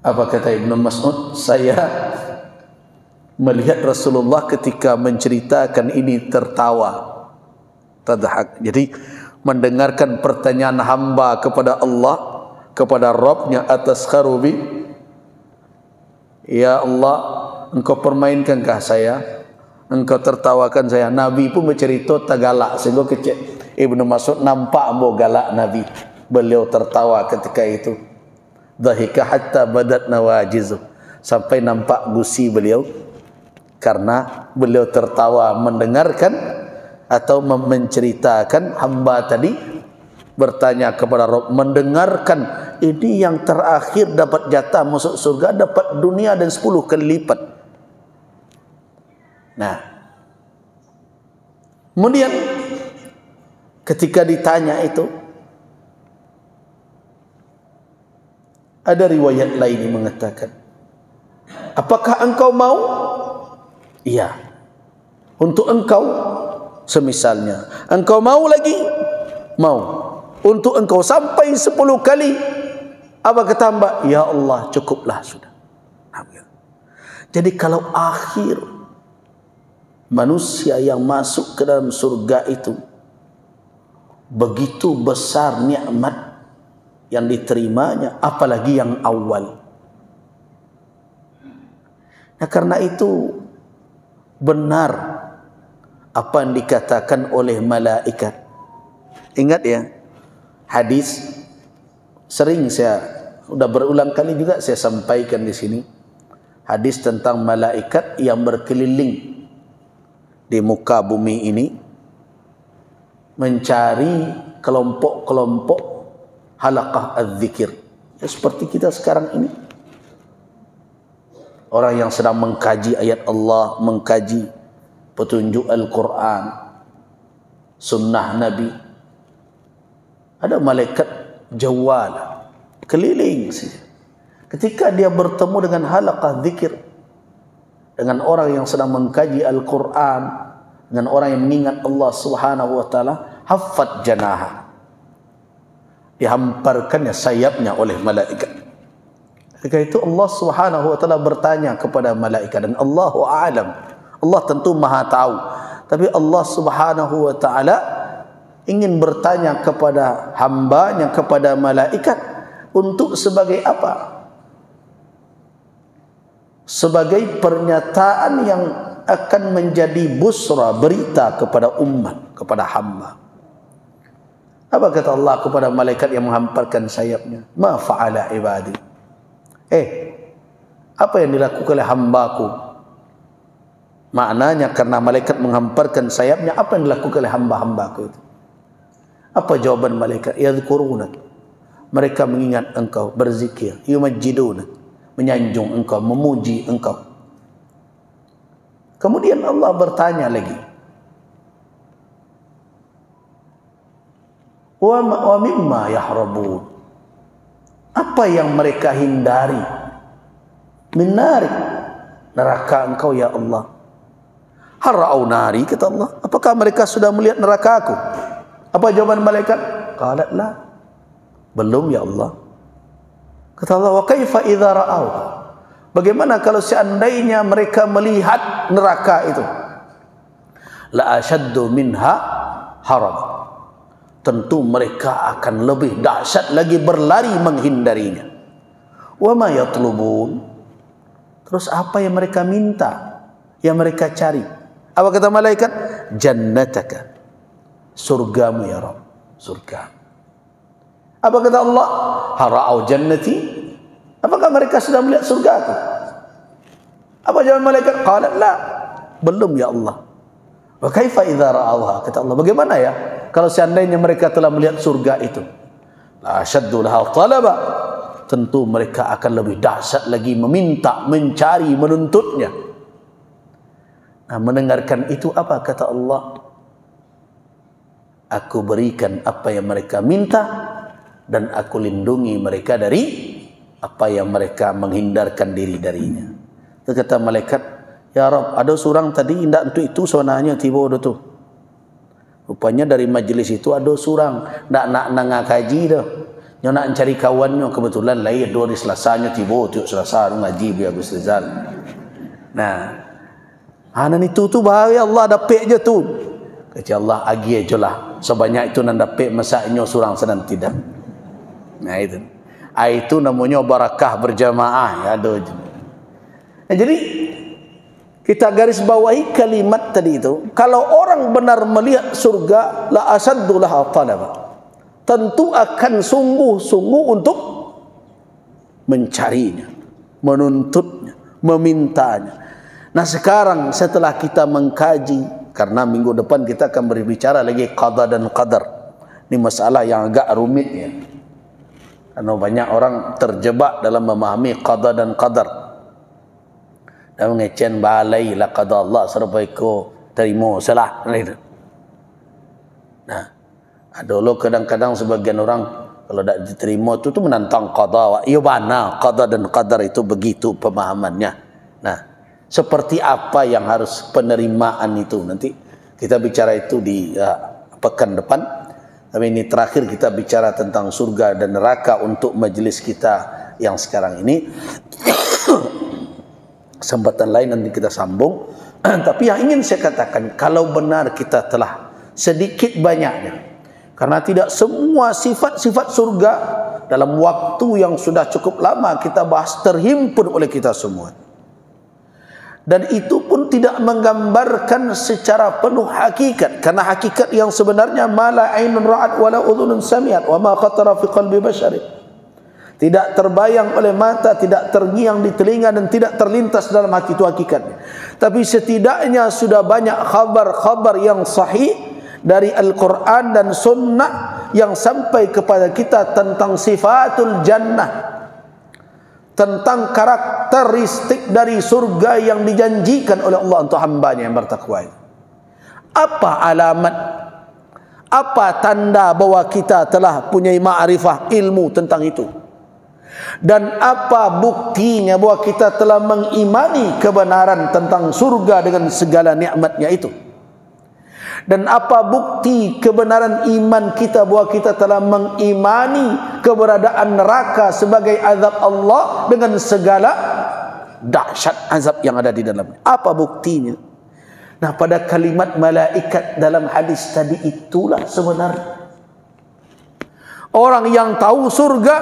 Speaker 1: Apa kata Ibnu Mas'ud? Saya melihat Rasulullah ketika menceritakan ini tertawa, tadhak. Jadi mendengarkan pertanyaan hamba kepada Allah, kepada Rabbnya, atas kharubi, ya Allah engkau permainkankah saya, engkau tertawakan saya. Nabi pun bercerita tagalak sehingga kecil Ibnu Mas'ud nampak ambo galak Nabi. Beliau tertawa ketika itu. Dhahika hatta badat nawajizu, sampai nampak gusi beliau karena beliau tertawa mendengarkan atau menceritakan hamba tadi bertanya kepada Rabb, mendengarkan ini yang terakhir dapat jatah masuk surga, dapat dunia dan 10 kali lipat. Nah, kemudian ketika ditanya itu, ada riwayat lain yang mengatakan, apakah engkau mau? Iya, untuk engkau semisalnya. Engkau mau lagi? Mau. Untuk engkau sampai 10 kali. Apa kata hamba? Ya Allah, cukuplah sudah. Jadi kalau akhir manusia yang masuk ke dalam surga itu, begitu besar nikmat yang diterimanya, apalagi yang awal. Nah, karena itu benar apa yang dikatakan oleh malaikat. Ingat ya, hadis sering saya sudah berulang kali juga saya sampaikan di sini. Hadis tentang malaikat yang berkeliling di muka bumi ini mencari kelompok-kelompok halaqah az-zikir. Ya, seperti kita sekarang ini. Orang yang sedang mengkaji ayat Allah, mengkaji petunjuk Al-Quran, sunnah Nabi. Ada malaikat jawal, keliling saja. Ketika dia bertemu dengan halaqah zikir, dengan orang yang sedang mengkaji Al-Quran, dengan orang yang mengingat Allah Subhanahu wa ta'ala, haffat janaha, dihamparkannya sayapnya oleh malaikat. Ketika itu Allah Subhanahu wa ta'ala bertanya kepada malaikat, dan Allahu a'lam, Allah tentu maha tahu, tapi Allah Subhanahu wa ta'ala ingin bertanya kepada hambanya, kepada malaikat, untuk sebagai apa? Sebagai pernyataan yang akan menjadi busra, berita kepada umat, kepada hamba. Apa kata Allah kepada malaikat yang menghamparkan sayapnya? Ma fa'ala ibadi. Apa yang dilakukan oleh hambaku? Maknanya karena malaikat menghamparkan sayapnya, apa yang dilakukan oleh hamba-hambaku itu? Apa jawaban malaikat? Yadhkurunak. Mereka mengingat engkau, berzikir. Yumajjidunak. Menyanjung engkau, memuji engkau. Kemudian Allah bertanya lagi. Wa mimma yahrabun. Apa yang mereka hindari? Menarik neraka engkau ya Allah. Hal ra'au nari, kata Allah. Apakah mereka sudah melihat neraka aku? Apa jawaban malaikat? Qalat la. Belum ya Allah. Kata Allah, wa kaifa idza ra'au? Bagaimana kalau seandainya mereka melihat neraka itu? La ashaddu minha harab. Tentu mereka akan lebih dahsyat lagi berlari menghindarinya. Wa ma yatlubun. Terus apa yang mereka minta, yang mereka cari? Apa kata malaikat? Jannataka. Surgamu ya Rabb, surga. Apa kata Allah? Hara'au jannati. Apakah mereka sudah melihat surga aku? Apa jawaban malaikat? Qalat la. Belum ya Allah. Wa kaifa idza ra'awha? Kata Allah, bagaimana ya kalau seandainya mereka telah melihat surga itu? La ashaddu laha talaba. Tentu mereka akan lebih dahsyat lagi meminta, mencari, menuntutnya. Nah, mendengarkan itu apa kata Allah? Aku berikan apa yang mereka minta dan aku lindungi mereka dari apa yang mereka menghindarkan diri darinya. Itu kata malaikat, ya Rabb, ada seorang tadi tidak untuk itu sebenarnya tiba tu. Rupanya dari majlis itu ada seorang nak ngaji dah. Nyo nak cari kawannya, kebetulan lahir dua hari Selasanya tiba tiuk Selasa ngaji biar Gus Rizal. Nah, anan itu tu bahaya Allah dapat je tu. Kata Allah agi ajalah sebanyak itu nan dapat masaknya seorang sedang tidak. Nah itu. Itu namanya barakah berjamaah ya ada. Nah, jadi kita garis bawahi kalimat tadi itu, kalau orang benar melihat surga la asaddu laha talaba. Tentu akan sungguh-sungguh untuk mencarinya, menuntutnya, memintanya. Nah sekarang setelah kita mengkaji, karena minggu depan kita akan berbicara lagi qada dan qadar. Ini masalah yang agak rumit ya. Karena banyak orang terjebak dalam memahami qada dan qadar. Dan mengecen balai la qada Allah serba ko terima salah. Nah, dulu kadang-kadang sebagian orang kalau tidak diterima itu menantang qada. Ya mana qada dan qadar itu begitu pemahamannya. Nah, seperti apa yang harus penerimaan itu nanti kita bicara itu di pekan depan. Tapi ini terakhir kita bicara tentang surga dan neraka untuk majelis kita yang sekarang ini. Kesempatan lain nanti kita sambung. Tapi yang ingin saya katakan, kalau benar kita telah sedikit banyaknya, karena tidak semua sifat-sifat surga dalam waktu yang sudah cukup lama kita bahas terhimpun oleh kita semua. Dan itu pun tidak menggambarkan secara penuh hakikat, karena hakikat yang sebenarnya mala ainun ra'at wala udhunun sami'at wa ma khatara fi qalbi basharin. Tidak terbayang oleh mata, tidak terngiang di telinga, dan tidak terlintas dalam hati, itu hakikatnya. Tapi setidaknya sudah banyak khabar-khabar yang sahih dari Al-Quran dan Sunnah yang sampai kepada kita tentang sifatul jannah, tentang karakteristik dari surga yang dijanjikan oleh Allah untuk hambanya yang bertakwa. Apa alamat, apa tanda bahwa kita telah punya ma'rifah ilmu tentang itu? Dan apa buktinya bahwa kita telah mengimani kebenaran tentang surga dengan segala nikmatnya itu? Dan apa bukti kebenaran iman kita bahwa kita telah mengimani keberadaan neraka sebagai azab Allah dengan segala dahsyat azab yang ada di dalamnya? Apa buktinya? Nah, pada kalimat malaikat dalam hadis tadi itulah sebenarnya orang yang tahu surga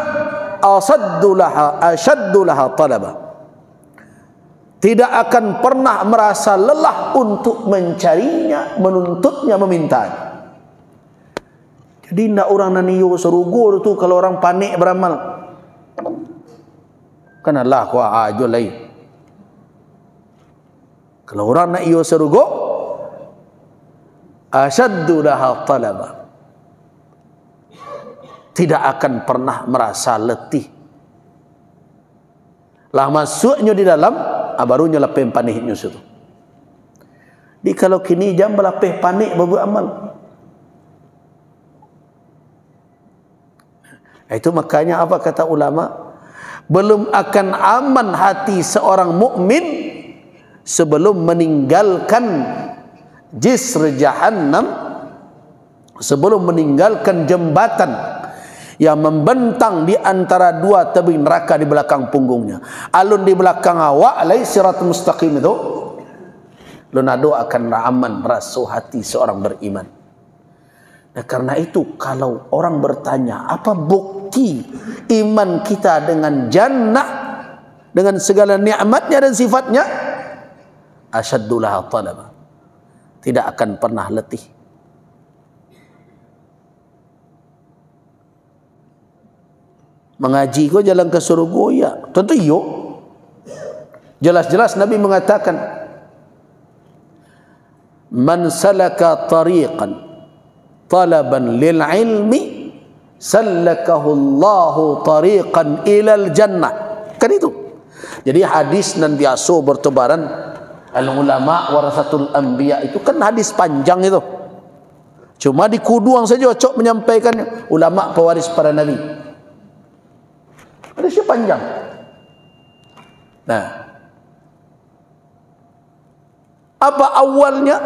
Speaker 1: ashaddu laha talaba. tidak akan pernah merasa lelah untuk mencarinya, menuntutnya, memintanya. Jadi nak orang naniyo serugo tu kalau orang panik beramal. Kan Allah ku ajo lain. Kalau orang nak iyo serugo, asyaddu laha talaba. Tidak akan pernah merasa letih. Lah masuknya di dalam, barunya lepeh paniknya situ. Di kalau kini jam berlepeh panik berbuat amal. Itu makanya apa kata ulama? Belum akan aman hati seorang mukmin sebelum meninggalkan jisr jahannam, sebelum meninggalkan jembatan yang membentang di antara dua tebing neraka di belakang punggungnya. Alun di belakang awak alai siratul mustaqim itu, lunado akan aman rasuh hati seorang beriman. Nah, karena itu kalau orang bertanya apa bukti iman kita dengan jannah, dengan segala nikmatnya dan sifatnya, asyaddu laha talaba, tidak akan pernah letih. Mengaji kau jalan ke surga, ya tentu yo. Jelas-jelas Nabi mengatakan, man salaka tariqan talaban lil ilmi sallakahu Allahu tariqan ilal jannah. Kan itu. Jadi hadis nan biasa bertebaran al ulama warasatul anbiya itu kan hadis panjang itu. Cuma di kuduang saja cok menyampaikannya, ulama pewaris para nabi. Hadisnya panjang. Nah, apa awalnya?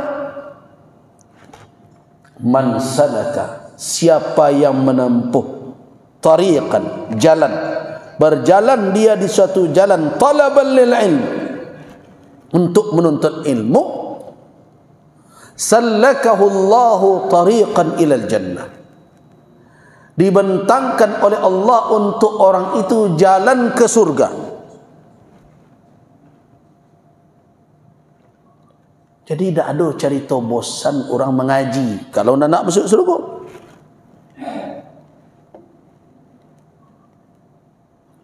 Speaker 1: Man salaka, siapa yang menempuh tariqan, jalan, berjalan dia di suatu jalan talaban lil ilm, untuk menuntut ilmu, sallakahu Allahu tariqan ilal jannah, dibentangkan oleh Allah untuk orang itu jalan ke surga. Jadi tidak ada cerita bosan orang mengaji kalau nak masuk surga.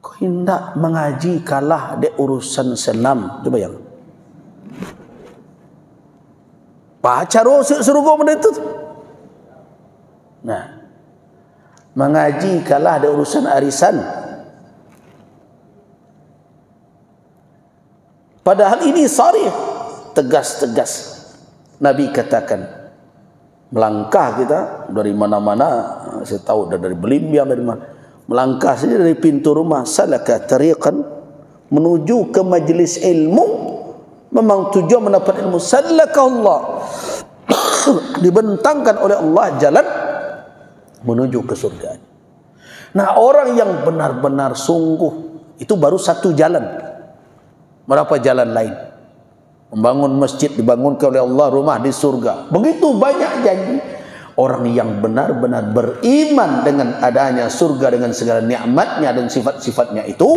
Speaker 1: Kau hendak mengaji kalah de urusan senam. Coba yang baca masuk surga benda itu. Nah, mengaji kalah de urusan arisan. Padahal ini sarih, tegas-tegas Nabi katakan, melangkah kita dari mana-mana, saya tahu dari Belimbing, dari mana, melangkah saja dari pintu rumah, salaka tariqan, menuju ke majlis ilmu, memang tujuan mendapat ilmu, salaka Allah, dibentangkan oleh Allah jalan menuju ke surga. Nah, orang yang benar-benar sungguh itu baru satu jalan. Berapa jalan lain? Membangun masjid dibangunkan oleh Allah, rumah di surga. Begitu banyak janji. Orang yang benar-benar beriman dengan adanya surga dengan segala nikmatnya dan sifat-sifatnya itu,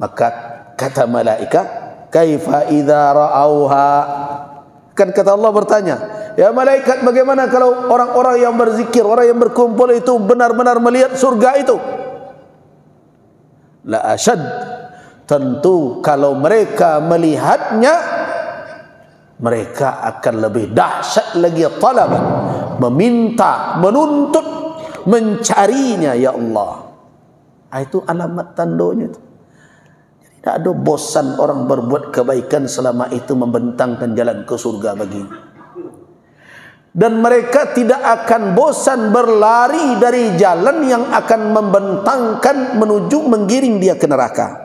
Speaker 1: maka kata malaikat, kaifa idza ra'auha, kan kata Allah bertanya, ya malaikat, bagaimana kalau orang-orang yang berzikir, orang yang berkumpul itu benar-benar melihat surga itu? La asyad, tentu kalau mereka melihatnya, mereka akan lebih dahsyat lagi talab, meminta, menuntut, mencarinya, ya Allah. Itu alamat tandanya itu. Jadi tidak ada bosan orang berbuat kebaikan selama itu membentangkan jalan ke surga baginya. Dan mereka tidak akan bosan berlari dari jalan yang akan membentangkan menuju menggiring dia ke neraka.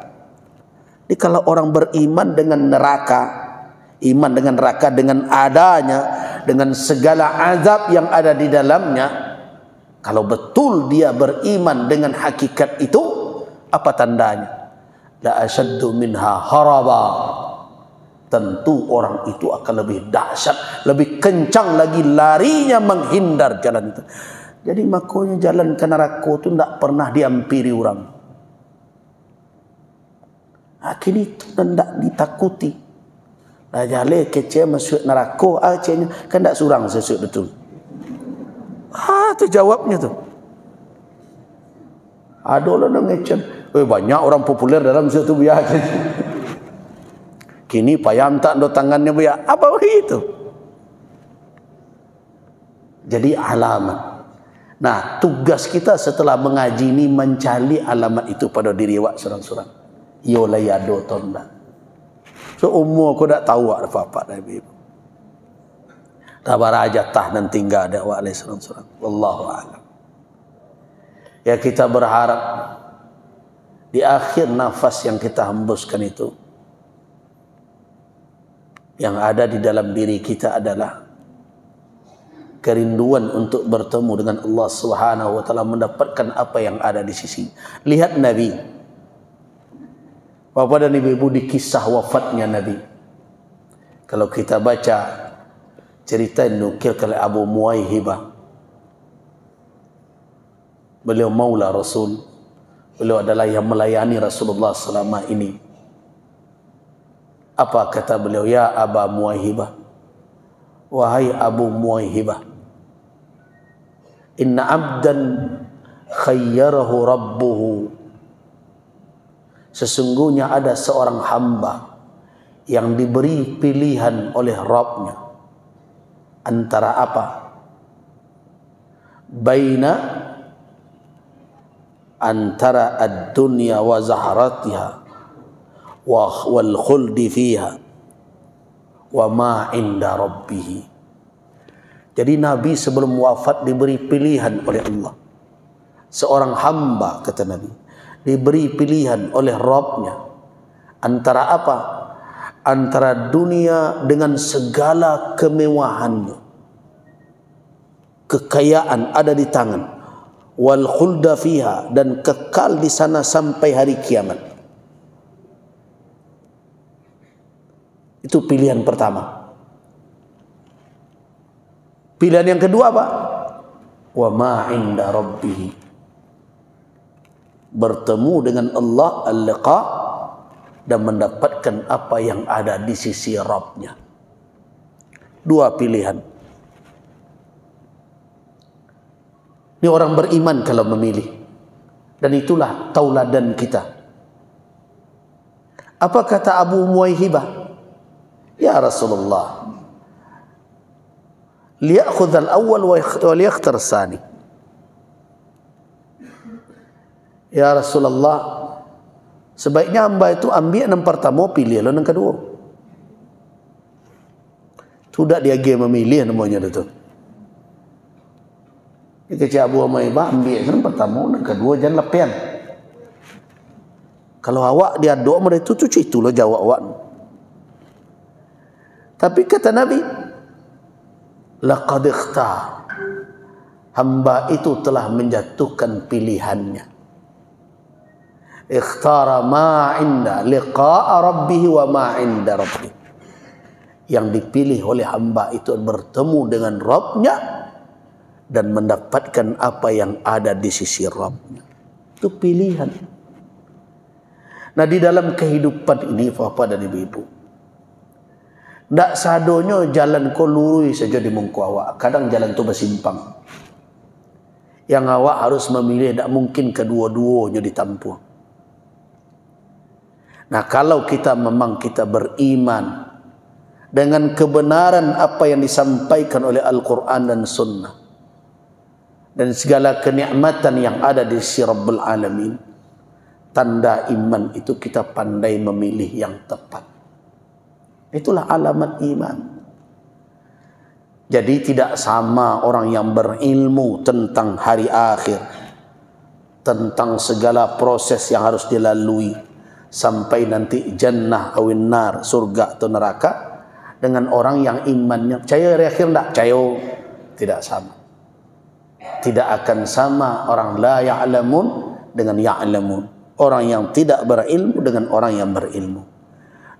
Speaker 1: Jadi kalau orang beriman dengan neraka, iman dengan neraka, dengan adanya, dengan segala azab yang ada di dalamnya, kalau betul dia beriman dengan hakikat itu, apa tandanya? La asyaddu minha haraba, tentu orang itu akan lebih dahsyat, lebih kencang lagi larinya menghindar jalan itu. Jadi makanya jalan ke neraka itu tidak pernah dihampiri orang. Kini itu hendak ditakuti. Nah jale kecil masuk neraka acehnya kan tak surang sesuk betul. Tu jawabnya tu. Ada orang ngecen. Banyak orang populer dalam situ biar. Kini payam tak do tangannya biar. Apa begitu? Jadi alamat. Nah, tugas kita setelah mengaji ini mencari alamat itu pada diri awak seorang-seorang. Yo layado tonda. So umur aku tak tahu apa-apa dari ibu. Tabar aja tah dan tinggal ada awak lagi seorang-seorang. Wallahu a'lam. Ya kita berharap di akhir nafas yang kita hembuskan itu, yang ada di dalam diri kita adalah kerinduan untuk bertemu dengan Allah Subhanahu wa taala, mendapatkan apa yang ada di sisi. Lihat Nabi. Bapak dan Ibu di kisah wafatnya Nabi. Kalau kita baca cerita nukil oleh Abu Muwaihibah. Beliau maula Rasul. Beliau adalah yang melayani Rasulullah selama ini. Apa kata beliau? Ya Aba Muwaihibah. Wahai Abu Muwaihibah. Inna abdan khayyarahu rabbuhu. Sesungguhnya ada seorang hamba yang diberi pilihan oleh Rabbnya. Antara apa? Antara ad-dunya wa zaharatiha wal khuldi fiha wa ma inda rabbih. Jadi Nabi sebelum wafat diberi pilihan oleh Allah. Seorang hamba, kata Nabi, diberi pilihan oleh Rabbnya. Antara apa? Antara dunia dengan segala kemewahannya, kekayaan ada di tangan, wal khulda fiha, dan kekal di sana sampai hari kiamat. Itu pilihan pertama. Pilihan yang kedua apa? Wa ma inda rabbih. Bertemu dengan Allah, al-liqa, dan mendapatkan apa yang ada di sisi Rabbnya. Dua pilihan. Ini orang beriman kalau memilih. Dan itulah tauladan kita. Apa kata Abu Muwaihibah? Ya Rasulullah, liya'khudh al-awwal wa liyakhtar as-sani. Ya Rasulullah, sebaiknya hamba itu ambil yang pertama, pilih yang kedua. Sudah dia memilih namanya itu. Kita Abu Muwaihibah ambil yang pertama, yang kedua jangan lepian. Kalau awak dia doa mereka itu itulah jawab awak. Tapi kata Nabi, laqad ikhtar, hamba itu telah menjatuhkan pilihannya. Ikhtara ma inda liqa'a rabbih wa ma inda rabbih. Yang dipilih oleh hamba itu bertemu dengan Rabbnya dan mendapatkan apa yang ada di sisi Rabbnya. Itu pilihan. Nah di dalam kehidupan ini Bapak dan Ibu, ndak sadonyo jalan ko lurus saja di muka awak. Kadang jalan tu bersimpang. Yang awak harus memilih, tak mungkin kedua-duanya ditampuh. Nah kalau kita memang kita beriman dengan kebenaran apa yang disampaikan oleh Al-Quran dan Sunnah, dan segala kenikmatan yang ada di sisi Rabbul Alamin, tanda iman itu kita pandai memilih yang tepat. Itulah alamat iman. Jadi tidak sama orang yang berilmu tentang hari akhir, tentang segala proses yang harus dilalui sampai nanti jannah atau nar, surga atau neraka, dengan orang yang imannya percaya hari akhir tidak percaya. Tidak sama. Tidak akan sama orang la ya'lamun dengan ya'lamun. Orang yang tidak berilmu dengan orang yang berilmu.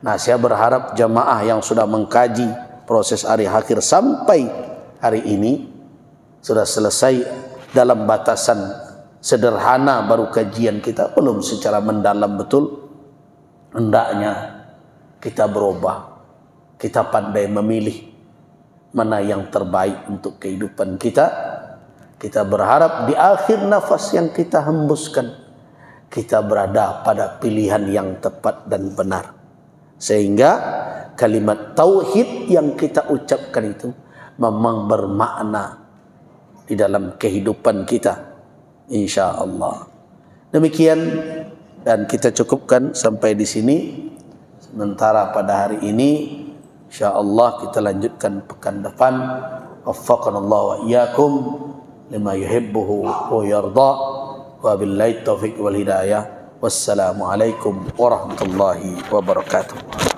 Speaker 1: Nah, saya berharap jamaah yang sudah mengkaji proses hari akhir sampai hari ini sudah selesai dalam batasan sederhana baru kajian kita, belum secara mendalam betul. hendaknya kita berubah, kita pandai memilih mana yang terbaik untuk kehidupan kita. Kita berharap di akhir nafas yang kita hembuskan, kita berada pada pilihan yang tepat dan benar, sehingga kalimat tauhid yang kita ucapkan itu memang bermakna di dalam kehidupan kita, insyaallah. Demikian, dan kita cukupkan sampai di sini sementara pada hari ini. InsyaAllah kita lanjutkan pekan depan. Waffaqanallahu wa iyyakum lima yuhibbuhu wa yarda. Wa billahi taufiq wal hidayah. Wassalamualaikum warahmatullahi wabarakatuh.